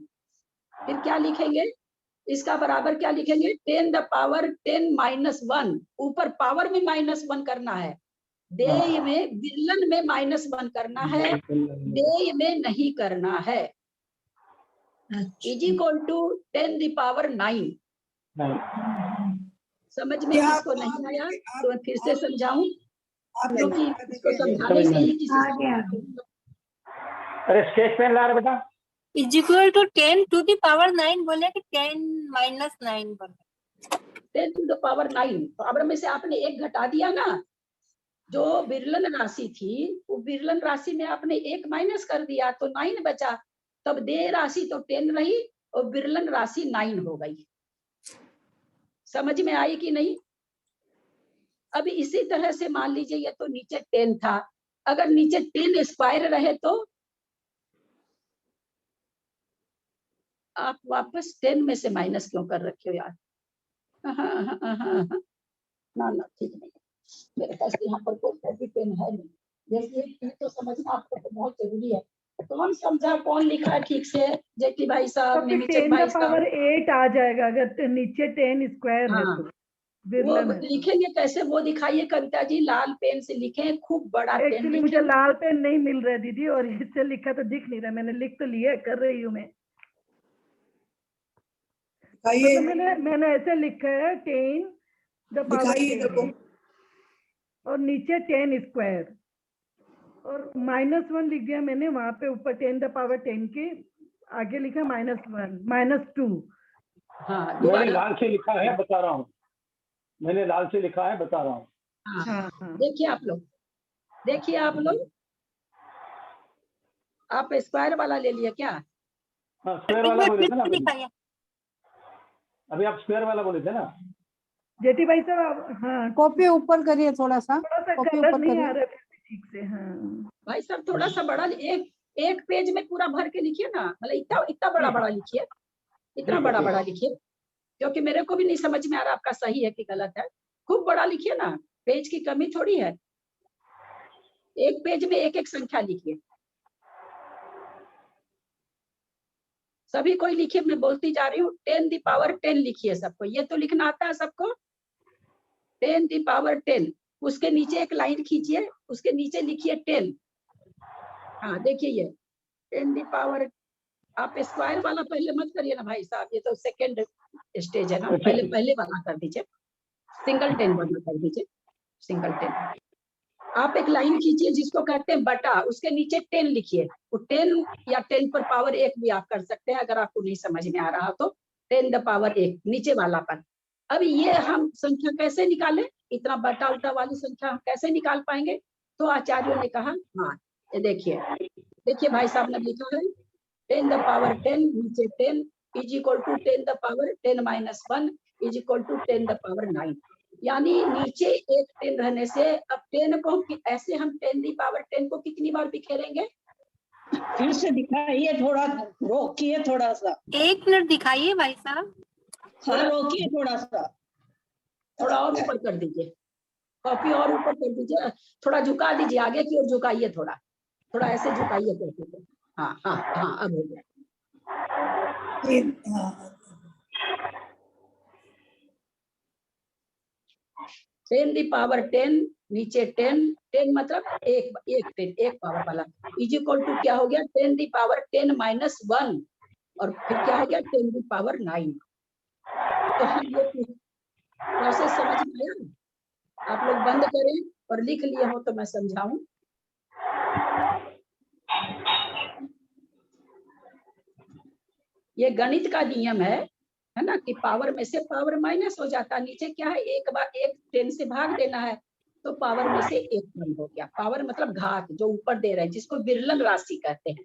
फिर क्या लिखेंगे, इसका बराबर क्या लिखेंगे, 10 द पावर 10 माइनस 1, ऊपर पावर में -1 करना है, देय में विरलन में -1 करना है, देय में नहीं करना है, is equal to 10 the power 9। समझ में किसको नहीं आया तो मैं फिर से समझाऊं, क्योंकि इसको समझाने से ही किसी अरे स्केच पेन ला रहे बेटा। Is equal to 10 to the power 9 बोले कि 10 माइनस 9 बोले। 10 टू द पावर 9, पावर में से आपने 1 घटा दिया ना, जो विरलन राशि थी वो विरलन राशि में आपने 1 माइनस कर दिया तो 9 बचा, तब देय राशि तो 10 रही और विरलन राशि 9 हो गई। समझ में आई कि नहीं? अब इसी तरह से मान लीजिए ये तो नीचे 10 था, अगर नीचे 10 स्क्वायर रहे तो आप वापस 10 में से माइनस क्यों कर रखे हो यार? ना ना ठीक नहीं, मेरे पास यहाँ पर कोई कॉपी पेन है नहीं, जैसे तो समझना आपको तो बहुत जरूरी है। कौन समझा, कौन लिखा है ठीक से? जेठी भाई साहब, निमिचक भाई साहब। पावर 8 आ जाएगा अगर नीचे 10 स्क्वायर है तो। वो लिखेंगे कैसे वो दिखाइए कविता जी, लाल पेन से लिखें, खूब बड़ा पेन। एक्चुअली मुझे लाल पेन नहीं मिल रहा है दीदी, और इससे लिखा तो दिख नहीं रहा, मैंने लिख तो लिया, कर रही हूँ मैं। दिखाइए मैंने ऐसे लिखा है 10 द पावर दिखाइए इधर को। और नीचे 10 स्क्वायर और -1 लिख दिया मैंने वहां पे ऊपर 10 द पावर 10 के आगे लिखा -1 -2। हाँ मैंने दोबारा लाल से लिखा है, बता रहा हूँ। मैंने लाल से लिखा है, बता रहा हूँ। हाँ देखिए आप लोग, देखिए आप लोग, आप स्क्वायर वाला ले लिया क्या? हाँ, स्क्वायर वाला बोले थे ना अभी आप स्क्वायर वाला बोले थे ना। जेठी भाई साहब हाँ कॉपी ऊपर करिए थोड़ा सा कॉपी कलर ऊपर नहीं करिए। आ रहा था ठीक से। हाँ भाई साहब थोड़ा सा बड़ा एक पेज में पूरा भर के लिखिए ना, मतलब इतना इतना बड़ा बड़ा लिखिए, इतना बड़ा बड़ा लिखिए, क्योंकि मेरे को भी नहीं समझ में आ रहा आपका सही है कि गलत है। खूब बड़ा लिखिए ना, पेज की कमी थोड़ी है, एक पेज में एक एक संख्या लिखिए। सभी कोई लिखिए, मैं बोलती जा रही हूँ। 10 दी पावर 10 लिखिए सबको, ये तो लिखना आता है सबको। 10 दी पावर 10, उसके नीचे एक लाइन खींचिए, उसके नीचे लिखिए 10। हाँ देखिए ये 10 दी पावर, आप स्क्वायर वाला पहले मत करिए ना भाई साहब, ये तो सेकंड स्टेज है ना, पहले वाला कर दीजिए, सिंगल 10 वाला कर दीजिए, सिंगल 10। आप एक लाइन खींचिए जिसको कहते हैं बटा, उसके नीचे 10 लिखिए। वो 10 या 10 पर पावर 1 भी आप कर सकते हैं, अगर आपको नहीं समझ में आ रहा तो 10 द पावर 1 नीचे वाला पर। अब ये हम संख्या कैसे निकालें, इतना बटा उल्टा वाली संख्या हम कैसे निकाल पाएंगे? तो आचार्यों ने कहा हाँ ये देखिए, देखिए भाई साहब ने लिखा है 10 द पावर 10 नीचे 10 is equal to 10 the power 10 minus 1 is equal to 10 the power 9। यानी नीचे एक 10 रहने से अब 10 को हम ऐसे हम 10 दी पावर 10 को कितनी बार बिखेरेंगे? फिर से दिखाइए, थोड़ा रोकिए, थोड़ा सा 1 मिनट दिखाइए भाई साहब। हाँ रोकिए थोड़ा सा, थोड़ा और ऊपर कर दीजिए, कॉपी और ऊपर कर दीजिए, थोड़ा झुका दीजिए, आगे की ओर झुकाइए, थोड़ा थोड़ा ऐसे झुकाइए कॉपी को। हाँ हाँ हाँ अब हो गया। 10 दी पावर 10 नीचे 10, 10 मतलब एक 10 एक पावर वाला इज इक्वल टू क्या हो गया 10 दी पावर 10 माइनस 1 और फिर क्या हो गया 10 दी पावर 9। तो हम ये प्रोसेस समझ में आया? आप लोग बंद करें और लिख लिए हो तो मैं समझाऊं। ये गणित का नियम है ना, कि पावर में से पावर माइनस हो जाता है, नीचे क्या है एक बार एक 10 से भाग देना है, तो पावर में से एक कम हो गया। पावर मतलब घात जो ऊपर दे रहे हैं, जिसको विरलन राशि कहते हैं।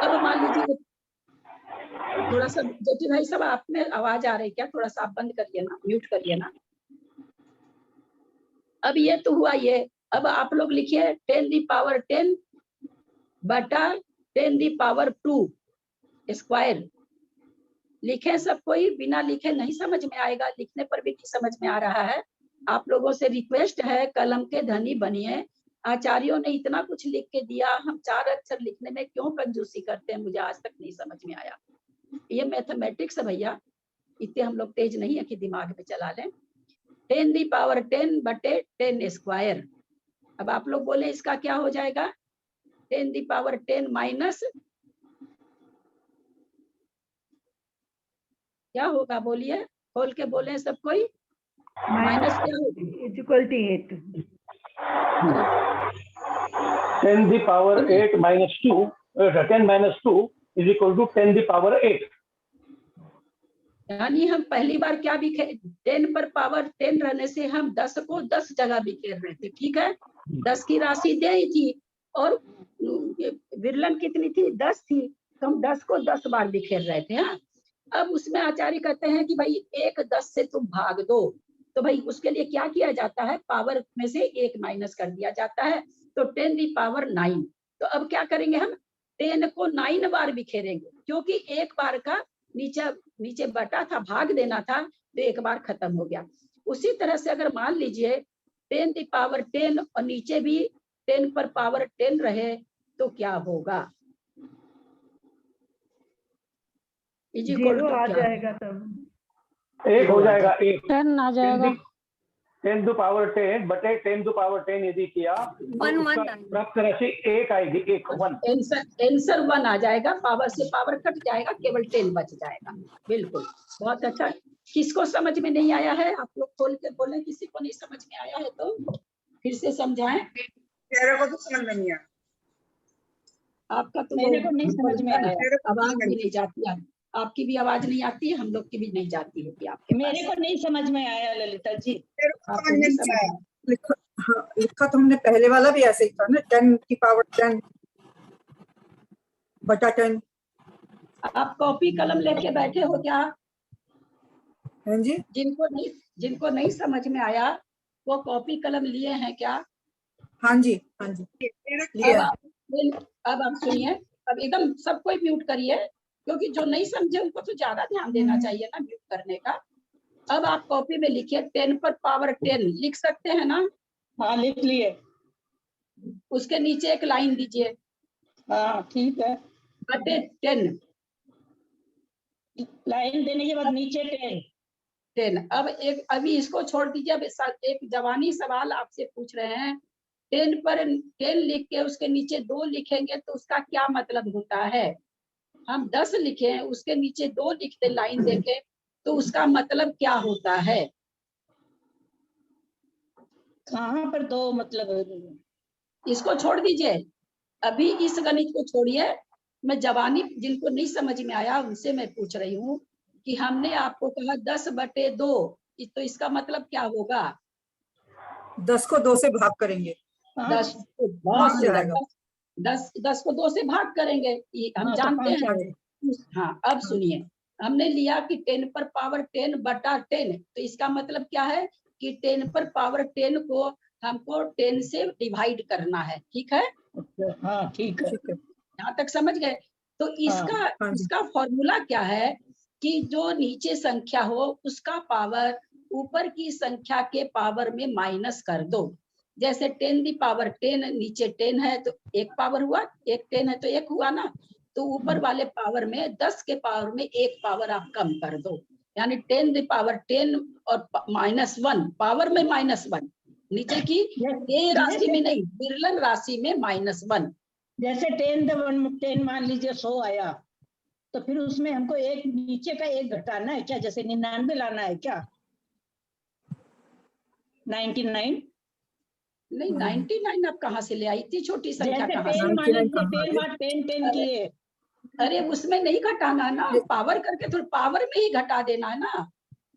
अब मान लीजिए थोड़ा सा जेठी भाई साहब आप में आवाज आ रही क्या? थोड़ा सा आप बंद करिए ना, म्यूट करिए ना। अब ये तो हुआ ये, अब आप लोग लिखिए 10 दी पावर 10 बटा 10 दी पावर 2 स्क्वायर। लिखे सब कोई? बिना लिखे नहीं समझ में आएगा, लिखने पर भी नहीं समझ में आ रहा है। आप लोगों से रिक्वेस्ट है कलम के धनी बनिए। आचार्यों ने इतना कुछ लिख के दिया, हम 4 अक्षर लिखने में क्यों कंजूसी करते हैं, मुझे आज तक नहीं समझ में आया। ये मैथमेटिक्स है भैया, इतने हम लोग तेज नहीं है कि दिमाग में चला लें। 10 दी पावर 10 बटे 10 स्क्वायर। अब आप लोग बोले इसका क्या हो जाएगा? 10 दी पावर 10 माइनस क्या होगा? बोलिए, खोल के बोले सब कोई। माइनस क्या होगा? Is equal to 8। 10 the power 8 minus 2 10 minus 2 is equal to 10 the power 8। यानी हम पहली बार क्या बिखे 10 पर पावर 10 रहने से हम 10 को 10 जगह बिखेर रहे थे, ठीक है। 10 की राशि दे ही थी और विरलन कितनी थी? 10 थी, तो हम 10 को 10 बार बिखेर रहे थे। हाँ, अब उसमें आचार्य कहते हैं कि भाई एक 10 से तुम भाग दो, तो भाई उसके लिए क्या किया जाता है? पावर में से एक माइनस कर दिया जाता है, तो 10 दी पावर 9। तो अब क्या करेंगे हम? 10 को 9 बार बिखेरेंगे, क्योंकि एक बार का नीचे बटा था, भाग देना था, तो एक बार खत्म हो गया। उसी तरह से अगर मान लीजिए 10 दी पावर 10 और नीचे भी 10 पर पावर 10 रहे तो क्या होगा? जीरो आ जाएगा, तब 1 हो जाएगा, 1 10 आ जाएगा। 10⁻10 बटे 10⁻10 यदि किया तो वन उसका वन प्राप्त राशि 1 आएगी, 1 1। आंसर 1 आ जाएगा, पावर से पावर कट जाएगा, केवल 10 बच जाएगा। बिल्कुल, बहुत अच्छा। किसको समझ में नहीं आया है आप लोग खोल के बोले, किसी को नहीं समझ में आया है तो फिर से समझाएं। मेरे को तो समझ में नहीं आया। आपका तो मेरे को नहीं समझ में आया। आवाज भी नहीं जाती है, आपकी भी आवाज नहीं आती है, हम लोग की भी नहीं जाती है कि आपके मेरे को नहीं समझ में आया ललिता जी। मेरे को आपको समझ में नहीं नहीं समझ आया। में लिखा, हाँ, लिखा तो हमने पहले वाला भी ऐसे ही था ना, 10⁻10 बटा 10। आप कॉपी कलम लेके बैठे हो क्या? हाँ जी। जिनको नहीं समझ में आया वो कॉपी कलम लिए हैं क्या? हाँ जी, हाँ जी, लिया है। अब आप सुनिए, अब एकदम सब कोई म्यूट करिए, क्योंकि जो नहीं समझे उनको तो ज्यादा ध्यान देना चाहिए ना म्यूट करने का। अब आप कॉपी में लिखिए 10 पर पावर 10, लिख सकते हैं ना? हाँ, लिख लिए। उसके नीचे एक लाइन दीजिए। हाँ, ठीक है। बटे 10, लाइन देने के बाद नीचे 10। अब अभी इसको छोड़ दीजिए। अब एक जवानी सवाल आपसे पूछ रहे हैं, 10 पर 10 लिख के उसके नीचे 2 लिखेंगे तो उसका क्या मतलब होता है? हम 10 लिखे, उसके नीचे 2 लिखते लाइन देके, तो उसका मतलब क्या होता है? कहाँ पर 2 मतलब? इसको छोड़ दीजिए, अभी इस गणित को छोड़िए। मैं जवानी जिनको नहीं समझ में आया उनसे मैं पूछ रही हूँ कि हमने आपको कहा 10 बटे 2, तो इसका मतलब क्या होगा? 10 को 2 से भाग करेंगे। 10 को भाग जाएगा। 10 को 2 से भाग करेंगे, ये हम जानते हैं। हाँ, अब सुनिए, हमने लिया कि 10 पर पावर 10 बटा 10, तो इसका मतलब क्या है कि 10 पर पावर 10 को हमको 10 से डिवाइड करना है। ठीक है? हाँ, ठीक है। यहाँ तक समझ गए? तो इसका फॉर्मूला क्या है कि जो नीचे संख्या हो उसका पावर ऊपर की संख्या के पावर में माइनस कर दो। जैसे 10 दी पावर 10, नीचे 10 है तो 1 पावर हुआ, 1 10 है तो 1 हुआ ना, तो ऊपर वाले पावर में 10 के पावर में 1 पावर आप कम कर दो, यानी 10 दी पावर 10 और -1 पावर में -1, नीचे की ये राशि में नहीं, विरलन राशि में -1। जैसे 10 मान लीजिए 100 आया, तो फिर उसमें हमको एक नीचे का 1 घटाना है क्या? जैसे 99 लाना है क्या? 99 नहीं, 99 आप कहाँ से ले आई? इतनी छोटी संख्या जैसे कहाँ 10 से? मान लीजिए 10 बार 10 किए। अरे उसमें नहीं घटाना ना, पावर करके थोड़ा पावर में ही घटा देना है ना।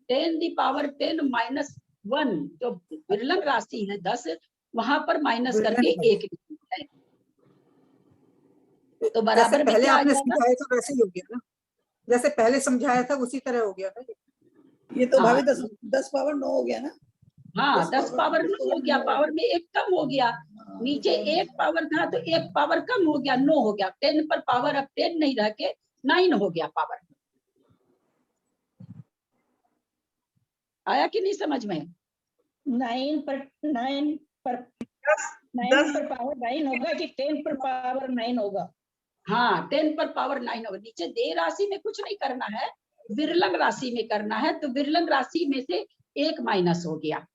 10 दी पावर 10 -1 जो विरलन राशि है 10, वहां पर माइनस करके 1 है, तो बराबर में पहले क्या आ आपने जाएगा? समझाया था वैसे ही हो गया ना, जैसे पहले समझाया था उसी तरह हो गया था। ये तो भाभी 10 पावर 9 हो गया ना। हाँ, 10 पावर 9 हो गया, पावर में 1 कम हो गया। नीचे 1 पावर था तो 1 पावर कम हो गया, 9 हो गया। 10 पर पावर अब 10 नहीं रह के 9 हो गया पावर। आया कि नहीं समझ में? 9 पर पावर 9 होगा कि 10 पर पावर 9 होगा? हाँ, 10 पर पावर 9 होगा। नीचे दे राशि में कुछ नहीं करना है, विरलन राशि में करना है, तो विरलन राशि में से 1 माइनस हो गया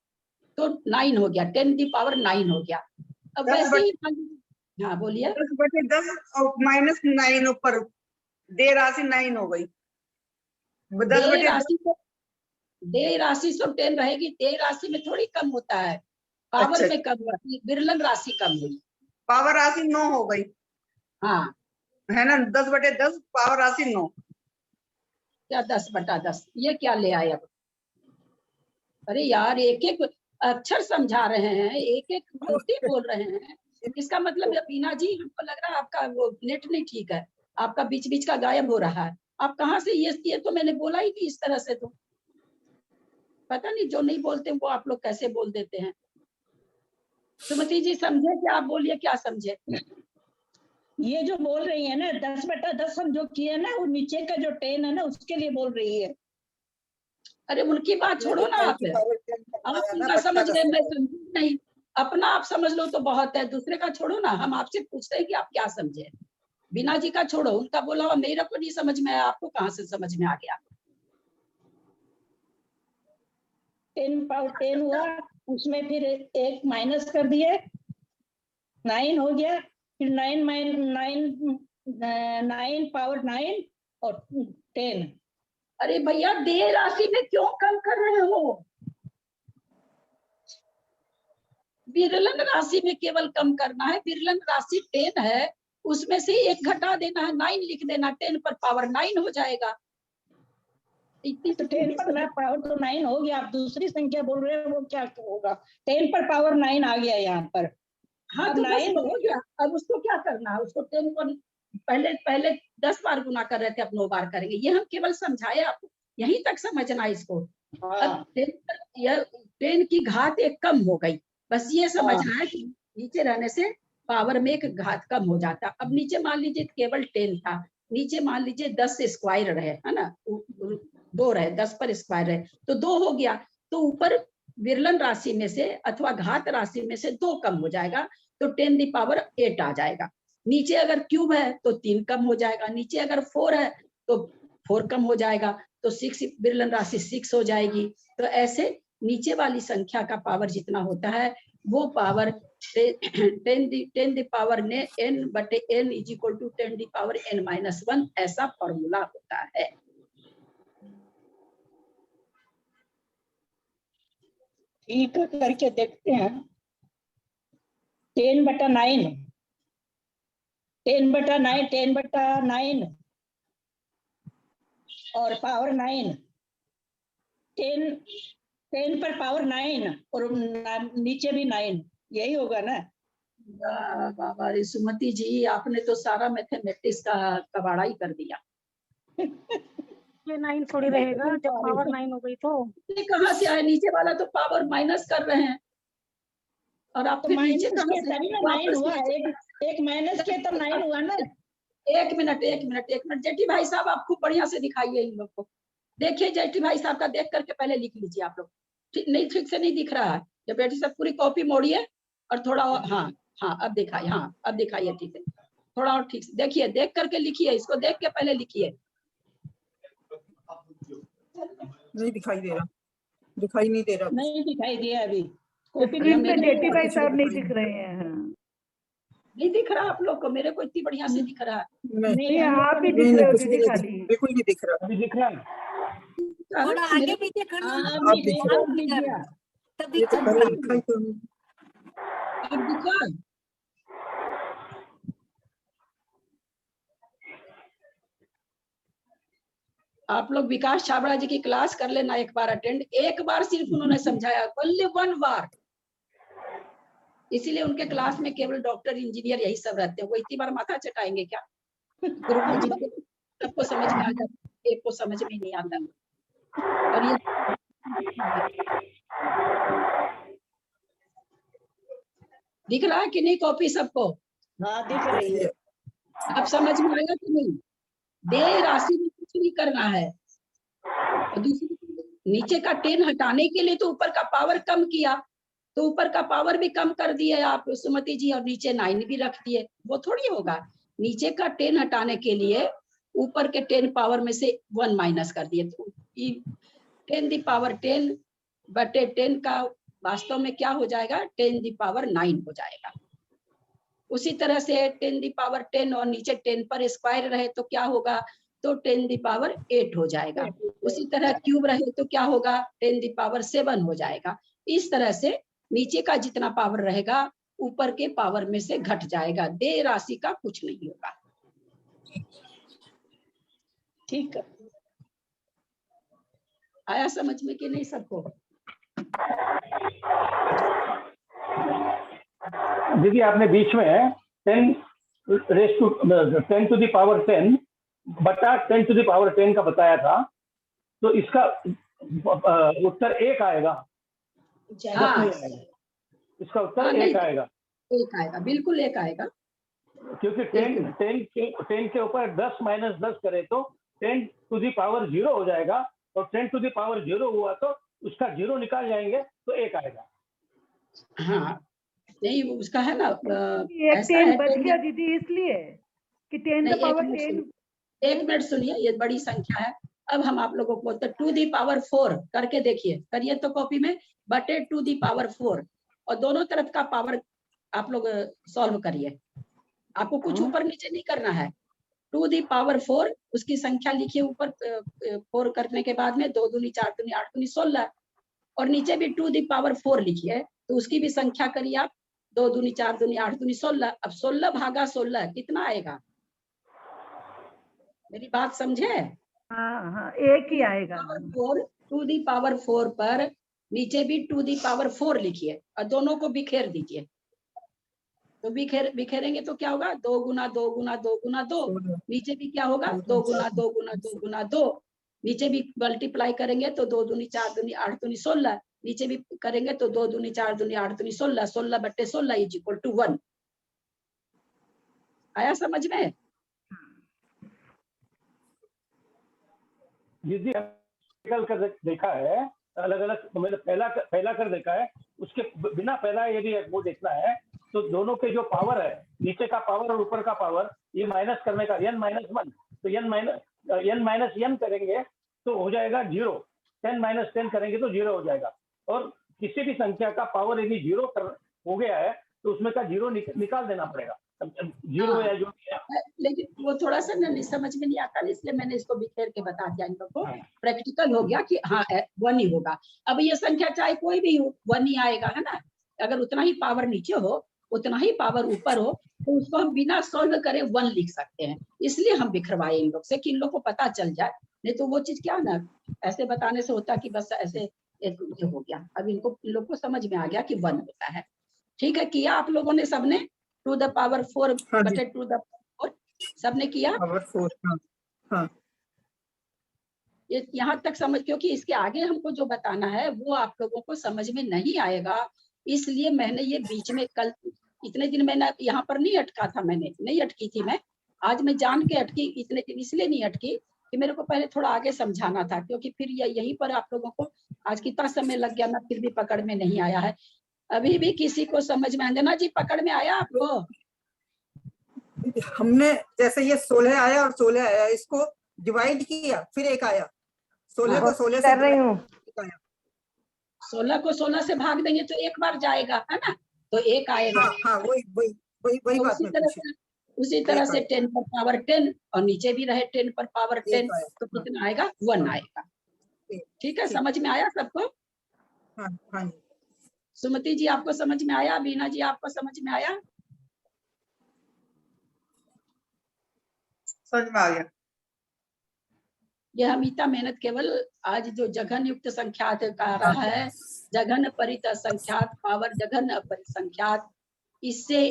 तो 9 हो गया, 10 दी पावर 9 हो गया। अब वैसे ही हाँ बोलिए। 10 बटे 10 और -9 ऊपर दे राशि 9 हो गई। 10 बटे दे राशि सब 10 रहेगी, दे राशि में थोड़ी कम होता है, पावर में कम होती है, विरलन राशि कम हुई, पावर राशि 9 हो गई। हाँ है ना, 10 बटे 10 पावर राशि 9। क्या 10 बटा 10 ये क्या ले आए अब? अरे यार, एक एक अक्षर समझा रहे हैं, एक एक मोटी बोल रहे हैं, इसका मतलब बीना जी हमको लग रहा है आपका वो नेट नहीं ठीक है, आपका बीच बीच का गायब हो रहा है। आप कहाँ से ये तो मैंने बोला ही नहीं इस तरह से, तो पता नहीं जो नहीं बोलते वो आप लोग कैसे बोल देते हैं। सुमति जी समझे क्या? आप बोलिए क्या समझे? ये जो बोल रही है ना 10 बटा 10 हम जो किए ना, वो नीचे का जो 10 है ना उसके लिए बोल रही है। अरे उनकी बात छोड़ो ना, आप उनका समझ गए, मैं समझी नहीं, अपना आप समझ लो तो बहुत है, दूसरे का छोड़ो ना। हम आपसे पूछते हैं कि आप क्या समझे, बिना जी का छोड़ो, उनका बोला हुआ मेरे को नहीं समझ में आया, आपको कहाँ से समझ में आ गया? 10 पावर 10 हुआ उसमें फिर एक माइनस कर दिए, 9 हो गया, फिर 9 पावर 9 और 10। अरे भैया देय राशि में क्यों कम कर रहे हो? विरलन राशि में केवल कम करना है। विरलन राशि 10 है, उसमें से 1 घटा देना है, 9 लिख देना, 10 पर पावर 9 हो जाएगा। तो 10 पर पावर तो 9 हो गया, आप दूसरी संख्या बोल रहे हो वो क्या होगा? 10 पर पावर 9 आ गया यहाँ पर। हाँ तो 9 हो गया, अब उसको क्या करना है? उसको 10 पर पहले 10 बार गुना कर रहे थे, अब 9 बार करेंगे। ये हम केवल समझाए आपको, यहीं तक समझना इसको। अब 10 की घात 1 कम हो गई, बस ये समझना है कि नीचे रहने से पावर में 1 घात कम हो जाता। अब नीचे मान लीजिए केवल 10 था, नीचे मान लीजिए 10 स्क्वायर रहे, है ना, 2 रहे, 10 पर स्क्वायर रहे तो 2 हो गया। तो ऊपर विरलन राशि में से अथवा घात राशि में से 2 कम हो जाएगा, तो 10 दी पावर 8 आ जाएगा। नीचे अगर क्यूब है तो 3 कम हो जाएगा, नीचे अगर 4 है तो 4 कम हो जाएगा, तो 6 विरलन राशि 6 हो जाएगी। तो ऐसे नीचे वाली संख्या का पावर जितना होता है वो पावर 10 दी पावर n बटे n is equal to 10 the power n-1, ऐसा फॉर्मूला होता है। ठीक है, करके देखते हैं। 10 बटा 9, 10 बटा 9, 10 बटा 9 और पावर 9, 10 पर पावर 9 और नीचे भी 9, यही होगा ना? बाबा रे सुमति जी, आपने तो सारा मैथमेटिक्स का कबाड़ा ही कर दिया। ये 9 थोड़ी रहेगा जब पावर 9 हो गई तो। ये कहाँ से आया? नीचे वाला तो पावर माइनस कर रहे हैं और आप फिर नीचे कहाँ से? माइनस हुआ, एक माइनस के तो 9 हुआ ना। एक मिनट जेठी भाई साहब, आप खूब बढ़िया से दिखाइए इन लोग को। देखिए जेठी भाई साहब का देख करके पहले लिख लीजिए आप लोग। ठीक से नहीं दिख रहा है। जब बेटी साहब पूरी कॉपी मोड़िए और थोड़ा और, हाँ अब दिखाइए, हाँ अब दिखाइए ठीक है, थोड़ा और ठीक से देखिए, देख करके लिखिए, इसको देख के पहले लिखिए। नहीं दिखाई दे रहा, दिखाई नहीं दे रहा, नहीं दिखाई दिया अभी। स्क्रीन पे जेठी भाई साहब नहीं दिख रहे हैं। नहीं दिख रहा आप लोग को? मेरे को इतनी बढ़िया से दिख रहा है। नहीं आप ही दिख रहे हो दीदी, खाली बिल्कुल नहीं दिख रहा। अभी दिख रहा है? थोड़ा आगे पीछे करना, अब दिखा। तब ये तो पहले दिखाई तो नहीं। अब दिखा। आप लोग विकास छाबड़ा जी की क्लास कर लेना एक बार अटेंड। एक बार सिर्फ उन्होंने समझाया, ओनली 1 बार। इसीलिए उनके क्लास में केवल डॉक्टर इंजीनियर यही सब रहते हैं। वो इतनी बार माथा चटाएंगे क्या? गुरुकुल जी सबको समझ में आ जाता, एक को समझ में नहीं आता। और ये दिख रहा है कि नहीं कॉपी सबको? हाँ दिख रही है। अब समझ में आया कि नहीं? देय राशि में कुछ नहीं करना है। दूसरी नीचे का 10 हटाने के लिए तो ऊपर का पावर कम किया, तो ऊपर का पावर भी कम कर दिए आप सुमति जी, और नीचे 9 भी रख दिए। वो थोड़ी होगा। नीचे का 10 हटाने के लिए ऊपर के 10 पावर में से 1 माइनस कर दिए, तो 10 दी पावर 10 बटे 10 का वास्तव में क्या हो जाएगा? 10 दी पावर 9 हो जाएगा। उसी तरह से 10 दी पावर 10 और नीचे 10 पर स्क्वायर रहे तो क्या होगा? तो 10 दी पावर 8 हो जाएगा। उसी तरह क्यूब रहे तो क्या होगा? 10 दी पावर 7 हो जाएगा। इस तरह से नीचे का जितना पावर रहेगा ऊपर के पावर में से घट जाएगा। देय राशि का कुछ नहीं होगा। ठीक है, आया समझ में कि नहीं सबको? दीदी आपने बीच में 10 टू द पावर 10 बटा 10 टू द पावर 10 का बताया था, तो इसका उत्तर 1 आएगा। हाँ, इसका उत्तर 1 आएगा। 1 आएगा, बिल्कुल 1 आएगा। क्योंकि 10 के ऊपर 10 माइनस 10 करे तो 10 टू दी पावर 0 हो जाएगा, और 10 टू दी पावर 0 हुआ तो उसका 0 निकाल जाएंगे तो 1 आएगा। हाँ नहीं, उसका है ना, एक 10 बच गया दीदी, इसलिए कि 10 द पावर 10। एक मिनट सुनिए, ये बड़ी संख्या है। अब हम आप लोगों को बोलते 2 दी पावर 4 करके देखिए, करिए तो कॉपी में, बटे 2 दी पावर 4 और दोनों तरफ का पावर आप लोग सॉल्व करिए। आपको कुछ ऊपर नीचे नहीं करना है। 2 दी पावर 4 उसकी संख्या लिखिए ऊपर, 4 करने के बाद में 2 दूनी 4 दूनी 8 दूनी 16 और नीचे भी 2 दी पावर 4 लिखिए, तो उसकी भी संख्या करिए आप, 2 दूनी 4 दूनी 8 दूनी 16। अब 16 भागा 16 कितना आएगा? मेरी बात समझे? हाँ हाँ, एक ही आएगा। 2 दी पावर 4 पर नीचे भी 2 दी पावर 4 लिखिए और दोनों को बिखेर दीजिए। तो बिखेरेंगे तो क्या होगा? 2 गुना 2 गुना 2 गुना 2। नीचे भी क्या होगा? 2 गुना 2 गुना 2 गुना 2। नीचे भी मल्टीप्लाई करेंगे तो 2 दूनी 4 दूनी 8 दूनी 16। नीचे भी करेंगे तो 2 दूनी 4 दूनी 8 दूनी 16। 16 बट्टे 16 इज इक्वल टू 1। आया समझ में? जी कर देखा है, अलग अलग मैंने पहला कर देखा है। उसके बिना पहला यदि वो देखना है तो दोनों के जो पावर है, नीचे का पावर और ऊपर का पावर, ये माइनस करने का n-1, तो n करेंगे तो हो जाएगा 0। 10 - 10 करेंगे तो 0 हो जाएगा। और किसी भी संख्या का पावर यदि 0 हो गया है तो उसमें का 0 निकाल देना पड़ेगा। 0 या जो भी है। लेकिन वो थोड़ा सा ना समझ में नहीं आता, इसलिए मैंने इसको बिखेर के बता दिया इन लोग को। प्रैक्टिकल हो गया कि हाँ 1 ही होगा। अब ये संख्या चाहे कोई भी हो 1 ही आएगा, है ना। अगर उतना ही पावर नीचे हो उतना ही पावर ऊपर हो तो उसको हम बिना सॉल्व करे 1 लिख सकते हैं। इसलिए हम बिखरवाए इन लोग से कि इन लोग को पता चल जाए। नहीं तो वो चीज क्या ना ऐसे बताने से होता कि बस ऐसे एक हो गया। अब इन लोग को समझ में आ गया कि 1 होता है। ठीक है, किया आप लोगों ने सबने? 2 द पावर 4 बटे 2 द पावर 4 सबने किया? पावर 4। हाँ। ये यहाँ तक समझ, क्योंकि इसके आगे हमको जो बताना है वो आप लोगों को समझ में नहीं आएगा। इसलिए मैंने ये बीच में कल इतने दिन मैंने यहाँ पर नहीं अटका था, मैंने नहीं अटकी थी मैं। आज मैं जान के अटकी, इतने दिन इसलिए नहीं अटकी कि मेरे को पहले थोड़ा आगे समझाना था, क्योंकि फिर यहीं पर आप लोगों को आज कितना समय लग गया ना, फिर भी पकड़ में नहीं आया है। अभी भी किसी को समझ में? अंजना जी पकड़ में आया आपको? हमने जैसे ये 16 आया और 16 आया, इसको डिवाइड किया फिर 1 आया। 16 को 16 से कर रही हूँ। 16 को 16 से भाग देंगे तो 1 बार जाएगा, है ना, तो 1 आएगा। हाँ वही बात मैं पूछी। उसी तरह से 10 पर पावर 10 और नीचे भी रहे 10 पर पावर 10 तो कितना आएगा? 1 आएगा। ठीक है, समझ में आया सबको? हाँ। सुमति जी आपको समझ में आया? बीना जी आपको समझ में आया? समझ में आ गया। यह अमिता मेहनत केवल आज जो जघन युक्त संख्यात का रहा है, जघन परित असंख्यात पावर जघन अपरित संख्यात, इससे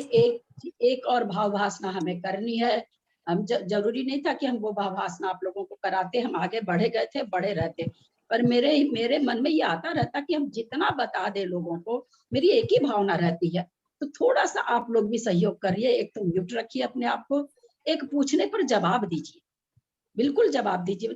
एक और भावभाषणा हमें करनी है। हम जरूरी नहीं था कि हम वो भावभाषणा आप लोगों को कराते, हम आगे बढ़े गए थे, बढ़े रहते, पर मेरे मन में ये आता रहता कि हम जितना बता दे लोगों को, मेरी एक ही भावना रहती है, तो थोड़ा सा आप लोग भी सहयोग करिए। एक तो म्यूट रखिए अपने आप को, एक पूछने पर जवाब दीजिए, बिल्कुल जवाब दीजिए।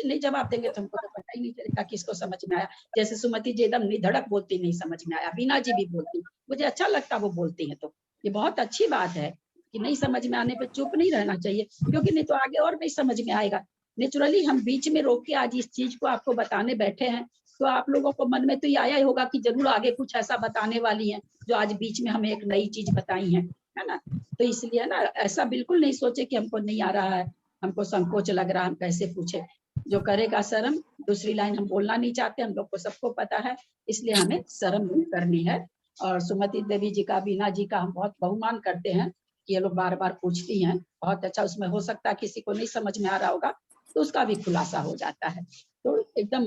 नहीं जवाब देंगे तो हमको तो पता ही नहीं चलेगा किसको समझ में आया। जैसे सुमति जी एकदम निधड़क बोलती, नहीं समझ में आया। बीना जी भी बोलती, मुझे अच्छा लगता वो बोलती है, तो ये बहुत अच्छी बात है कि नहीं समझ में आने पे चुप नहीं रहना चाहिए, क्योंकि नहीं तो आगे और नहीं समझ में आएगा। नेचुरली हम बीच में रोक के आज इस चीज को आपको बताने बैठे हैं, तो आप लोगों को मन में तो ये आया ही होगा कि जरूर आगे कुछ ऐसा बताने वाली है जो आज बीच में हमें एक नई चीज बताई है ना। तो इसलिए ना ऐसा बिल्कुल नहीं सोचे कि हमको नहीं आ रहा है, हमको संकोच लग रहा है, हम कैसे पूछे। जो करेगा शर्म, दूसरी लाइन हम बोलना नहीं चाहते, हम लोग को सबको पता है, इसलिए हमें शर्म नहीं करनी है। और सुमति देवी जी का, बीना जी का हम बहुत बहुमान करते हैं कि ये लोग बार बार पूछती हैं, बहुत अच्छा। उसमें हो सकता है किसी को नहीं समझ में आ रहा होगा तो उसका भी खुलासा हो जाता है। तो एकदम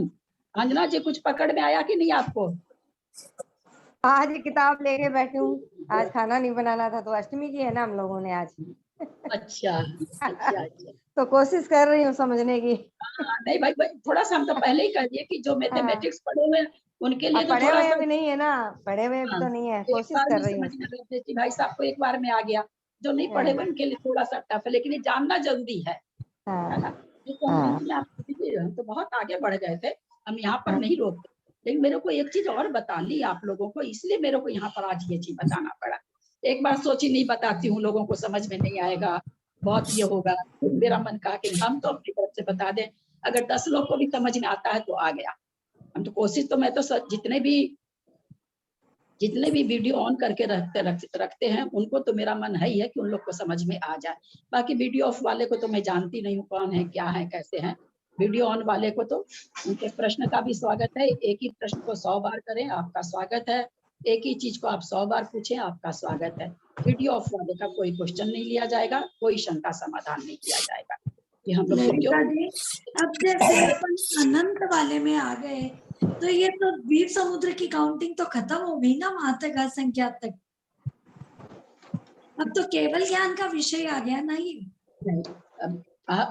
अंजना जी कुछ पकड़ में आया कि नहीं आपको? आज किताब लेके बैठी हूँ, आज खाना नहीं बनाना था, तो अष्टमी की है ना हम लोगों ने आज। अच्छा। तो कोशिश कर रही हूँ समझने की। नहीं भाई थोड़ा सा हम तो पहले ही कर दिए कि जो मैथमेटिक्स पढ़े हुए उनके लिए तो पढ़े थोड़ा हुए सा भी नहीं है ना, पढ़े हुए भी तो नहीं है, कोशिश कर रही हूँ। भाई साहब को एक बार में आ गया, जो नहीं पढ़े हुए उनके लिए थोड़ा सा टफ है, लेकिन ये जानना जरूरी है ना। हम तो बहुत आगे बढ़ गए थे, हम यहाँ पर नहीं रोकते, लेकिन मेरे को एक चीज और बतानी आप लोगों को, इसलिए मेरे को यहाँ पर आज ये चीज बताना पड़ा। एक बार सोची नहीं बताती हूँ, लोगों को समझ में नहीं आएगा, बहुत ये होगा, मेरा मन कहा कि हम तो अपनी तरफ से बता दें। अगर 10 लोग को भी समझ में आता है तो आ गया। हम तो कोशिश तो, मैं तो जितने भी वीडियो ऑन करके रखते हैं उनको तो मेरा मन है ही है कि उन लोग को समझ में आ जाए। बाकी वीडियो ऑफ वाले को तो मैं जानती नहीं हूँ कौन है, क्या है, कैसे हैं। वीडियो ऑन वाले को तो उनके प्रश्न का भी स्वागत है। एक ही प्रश्न को 100 बार करें, आपका स्वागत है। एक ही चीज को आप 100 बार पूछें, आपका स्वागत है। वीडियो ऑफ वाले का कोई क्वेश्चन नहीं लिया जाएगा, कोई शंका समाधान नहीं किया जाएगा। ये हम लोग ललिता जी, अब जैसे अपन अनंत वाले में आ गए तो ये तो द्वीप समुद्र की काउंटिंग तो खत्म हो गई ना, वहां तक असंख्यात तक। अब तो केवल ज्ञान का विषय आ गया ना ये।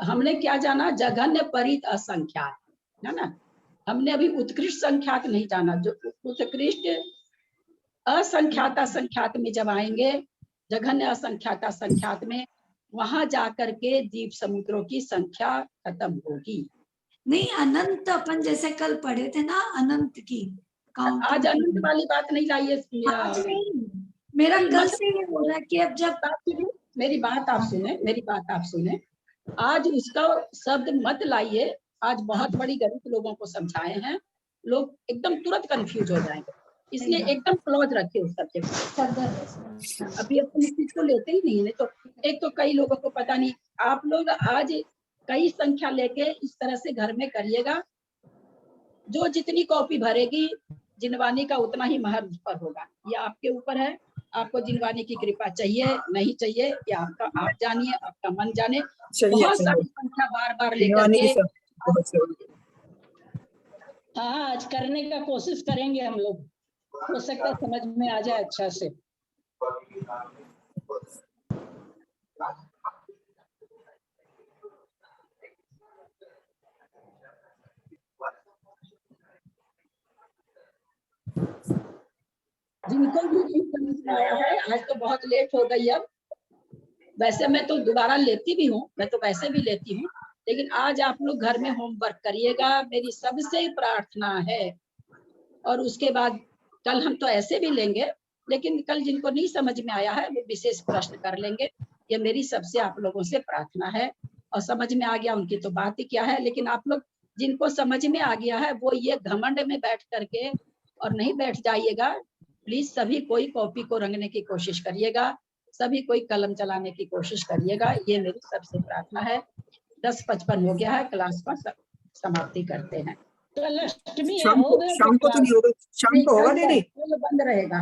हमने क्या जाना, जघन्य परित असंख्यात, है ना। हमने अभी उत्कृष्ट संख्यात नहीं जाना। जो उत्कृष्ट असंख्यात संख्यात में जब आएंगे, जघन्य असंख्यात संख्यात में, वहां जाकर के द्वीप समुद्रों की संख्या खत्म होगी। नहीं, अनंत अपन जैसे कल पढ़े थे ना, अनंत की आज अनंत वाली बात नहीं लाइए। मेरा कल से ये हो रहा है कि अब जब मेरी बात आप सुने, आज उसका शब्द मत लाइए। आज बहुत बड़ी गरीब लोगों को समझाए हैं, लोग एकदम तुरंत कंफ्यूज हो जाएंगे, इसलिए एकदम क्लोज रखे उस सब्जेक्ट। अभी अपन इस चीज को लेते ही नहीं है। तो एक तो कई लोगों को पता नहीं। आप लोग आज कई संख्या लेके इस तरह से घर में करिएगा, जो जितनी कॉपी भरेगी जिनवानी का उतना ही महर पर होगा। ये आपके ऊपर है, आपको जिनवानी की कृपा चाहिए नहीं चाहिए, या आपका आप जानिए, आपका मन जाने। बहुत सारी संख्या बार बार लेकर के, हाँ, आज करने का कोशिश करेंगे हम लोग, हो सकता है समझ में आ जाए अच्छा से। जिनको भी नहीं समझ में आया है, आज तो बहुत लेट हो गई। अब वैसे मैं तो दोबारा लेती भी हूँ, मैं तो वैसे भी लेती हूँ, लेकिन आज आप लोग घर में होमवर्क करिएगा, मेरी सबसे प्रार्थना है। और उसके बाद कल हम तो ऐसे भी लेंगे, लेकिन कल जिनको नहीं समझ में आया है वो विशेष प्रश्न कर लेंगे। ये मेरी सबसे आप लोगों से प्रार्थना है। और समझ में आ गया उनकी तो बात ही क्या है, लेकिन आप लोग जिनको समझ में आ गया है वो ये घमंड में बैठ करके और नहीं बैठ जाइएगा। प्लीज सभी कोई कॉपी को रंगने की कोशिश करिएगा, सभी कोई कलम चलाने की कोशिश करिएगा, ये मेरी सबसे प्रार्थना है। 10:55 हो गया है, क्लास का समाप्ति करते हैं। कल अष्टमी है, शाम हो को गया शाम को तो नहीं होगा, शाम को होगा दीदी, कल बंद रहेगा।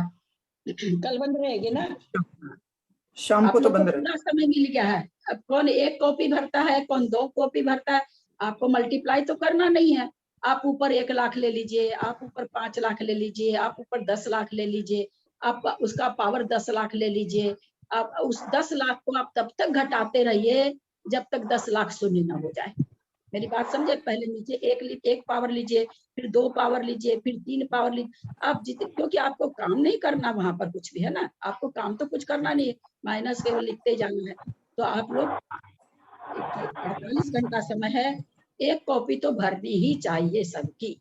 कल बंद रहेगी ना, शाम को तो बंद रहेगा। पूरा समय मिल गया है। अब कौन 1 कॉपी भरता है, कौन 2 कॉपी भरता है, आपको मल्टीप्लाई तो करना नहीं है। आप ऊपर 1 लाख ले लीजिए, आप ऊपर 5 लाख ले लीजिए, आप ऊपर 10 लाख ले लीजिए, आप उसका पावर 10 लाख ले लीजिए। आप उस 10 लाख को आप तब तक घटाते रहिए जब तक 10 लाख शून्य न हो जाए। मेरी बात समझे। पहले नीचे 1 पावर लीजिए, फिर 2 पावर लीजिए, फिर 3 पावर लीजिए। आप जितने, क्योंकि आपको काम नहीं करना वहां पर कुछ भी, है ना, आपको काम तो कुछ करना नहीं है, माइनस केवल लिखते जाना है। तो आप लोग 48 घंटा समय है, 1 कॉपी तो भरनी ही चाहिए सबकी।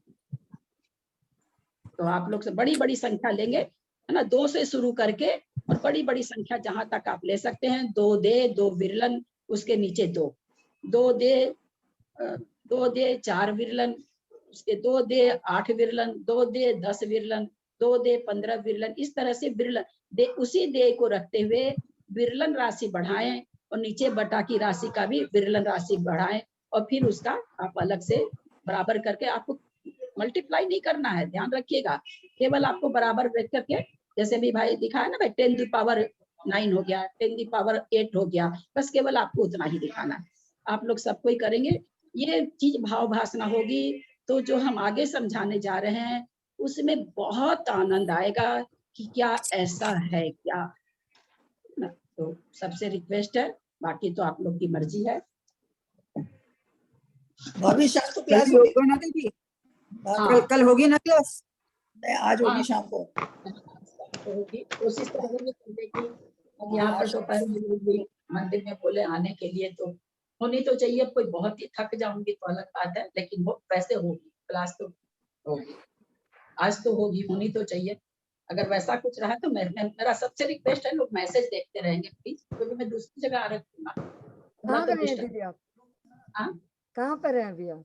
तो आप लोग से बड़ी बड़ी संख्या लेंगे, है ना, 2 से शुरू करके और बड़ी बड़ी संख्या जहां तक आप ले सकते हैं। 2 दे, 2 विरलन, उसके नीचे 2, 2 दे 4 विरलन, उसके 2 दे 8 विरलन, 2 दे 10 विरलन, 2 दे 15 विरलन। इस तरह से विरलन दे, उसी दे को रखते हुए विरलन राशि बढ़ाएं और नीचे बटा की राशि का भी विरलन राशि बढ़ाएं, और फिर उसका आप अलग से बराबर करके, आपको मल्टीप्लाई नहीं करना है, ध्यान रखिएगा। केवल आपको बराबर रख करके, जैसे भी भाई दिखाया ना भाई, 10⁹ हो गया, 10⁸ हो गया, बस केवल आपको उतना ही दिखाना है। आप लोग सबको ही करेंगे। ये चीज भाव भासना होगी तो जो हम आगे समझाने जा रहे हैं उसमें बहुत आनंद आएगा कि क्या ऐसा है क्या। तो सबसे रिक्वेस्ट है, बाकी तो आप लोग की मर्जी है। भविष्य तो क्लास कल होगा ना दीदी, कल होगी ना क्लास? आज होगी शाम को होगी। कोशिश तो करेंगे करने की। अब यहाँ पर तो पहले मंदिर में बोले आने के लिए, तो होनी तो चाहिए। कोई बहुत ही थक जाऊंगी तो अलग बात है, लेकिन वो वैसे होगी, क्लास तो होगी, आज तो होगी, होनी तो चाहिए। अगर वैसा कुछ रहा तो मेरा सबसे रिक्वेस्ट है, लोग मैसेज देखते रहेंगे प्लीज, क्योंकि मैं दूसरी जगह आ रखूंगा। कहाँ पर हैं दीदी आप? कहाँ पर हैं अभी आप?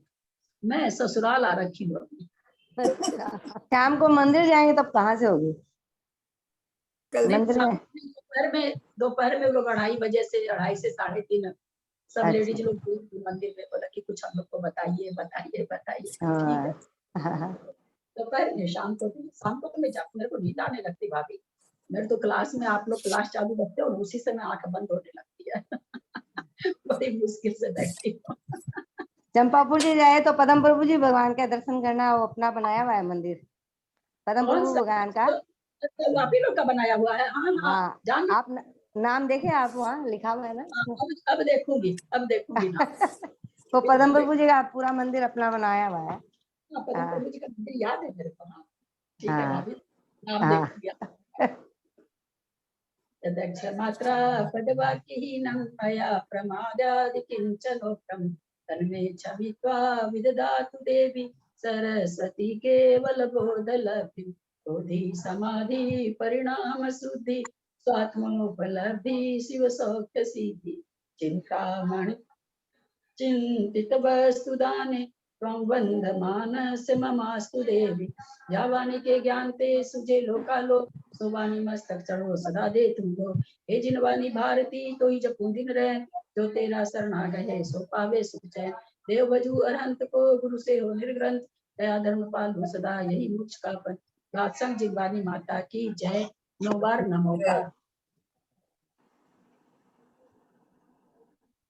मैं ससुराल आ रखी हूँ अभी। शाम को मंदिर जाएंगे तब कहाँ से होगी? मंदिर में दोपहर में लोग 2:30 से 3:30 सब अच्छा। लेडीज लोग गई थी मंदिर में, बोला कि कुछ हम लोग को बताइए बताइए बताइए। ठीक है, दोपहर में शाम को तो मैं जाती, मेरे को नींद आने लगती भाभी। मेरे तो क्लास में आप लोग क्लास चालू रखते हो, उसी समय आंख बंद होने लगती है। बड़ी मुश्किल से बैठती हूँ। चंपापुर जी जाए तो पदम प्रभु जी भगवान का दर्शन करना, वो अपना बनाया हुआ है मंदिर पदम प्रभु भगवान का। तो आप ही लोग का बनाया हुआ है? हाँ हाँ, आप नाम देखे आप, वहाँ लिखा हुआ है ना। अब देखूंगी ना। वो पदम प्रभु जी का पूरा मंदिर अपना बनाया हुआ है। पदम प्रभु जी का मंदिर याद है मेरे को। हाँ ठीक है हाँ, भाभी, नाम देखूंगी। तदक्षमात्रा पदवाक्यहीनं मया प्रमादादि किञ्चनोक्तं तन्मे क्षमित्वा विददातु देवी सरस्वती केवलबोधलब्धिं बोधि समाधि परिणाम शुद्धि स्वात्मोपलब्धि शिव सौख्य सिद्धि चिंतामणि चिंतित वस्तुदाने त्वं वन्दमानस्य ममास्तु देवी यावानी के ज्ञान ते सुजे लोकालो सोवानी मस्तक चढ़ो सदा दे तुमको हे जिनवानी भारती तो ही जपू दिन रहे जो तेरा शरणा गए सो पावे सुख चैन देव भजू अरहंत को गुरु से हो निर्ग्रंथ दया धर्म पालू सदा यही मोक्ष का पन गात्संग जिनवानी माता की जय। 9 बार नमो का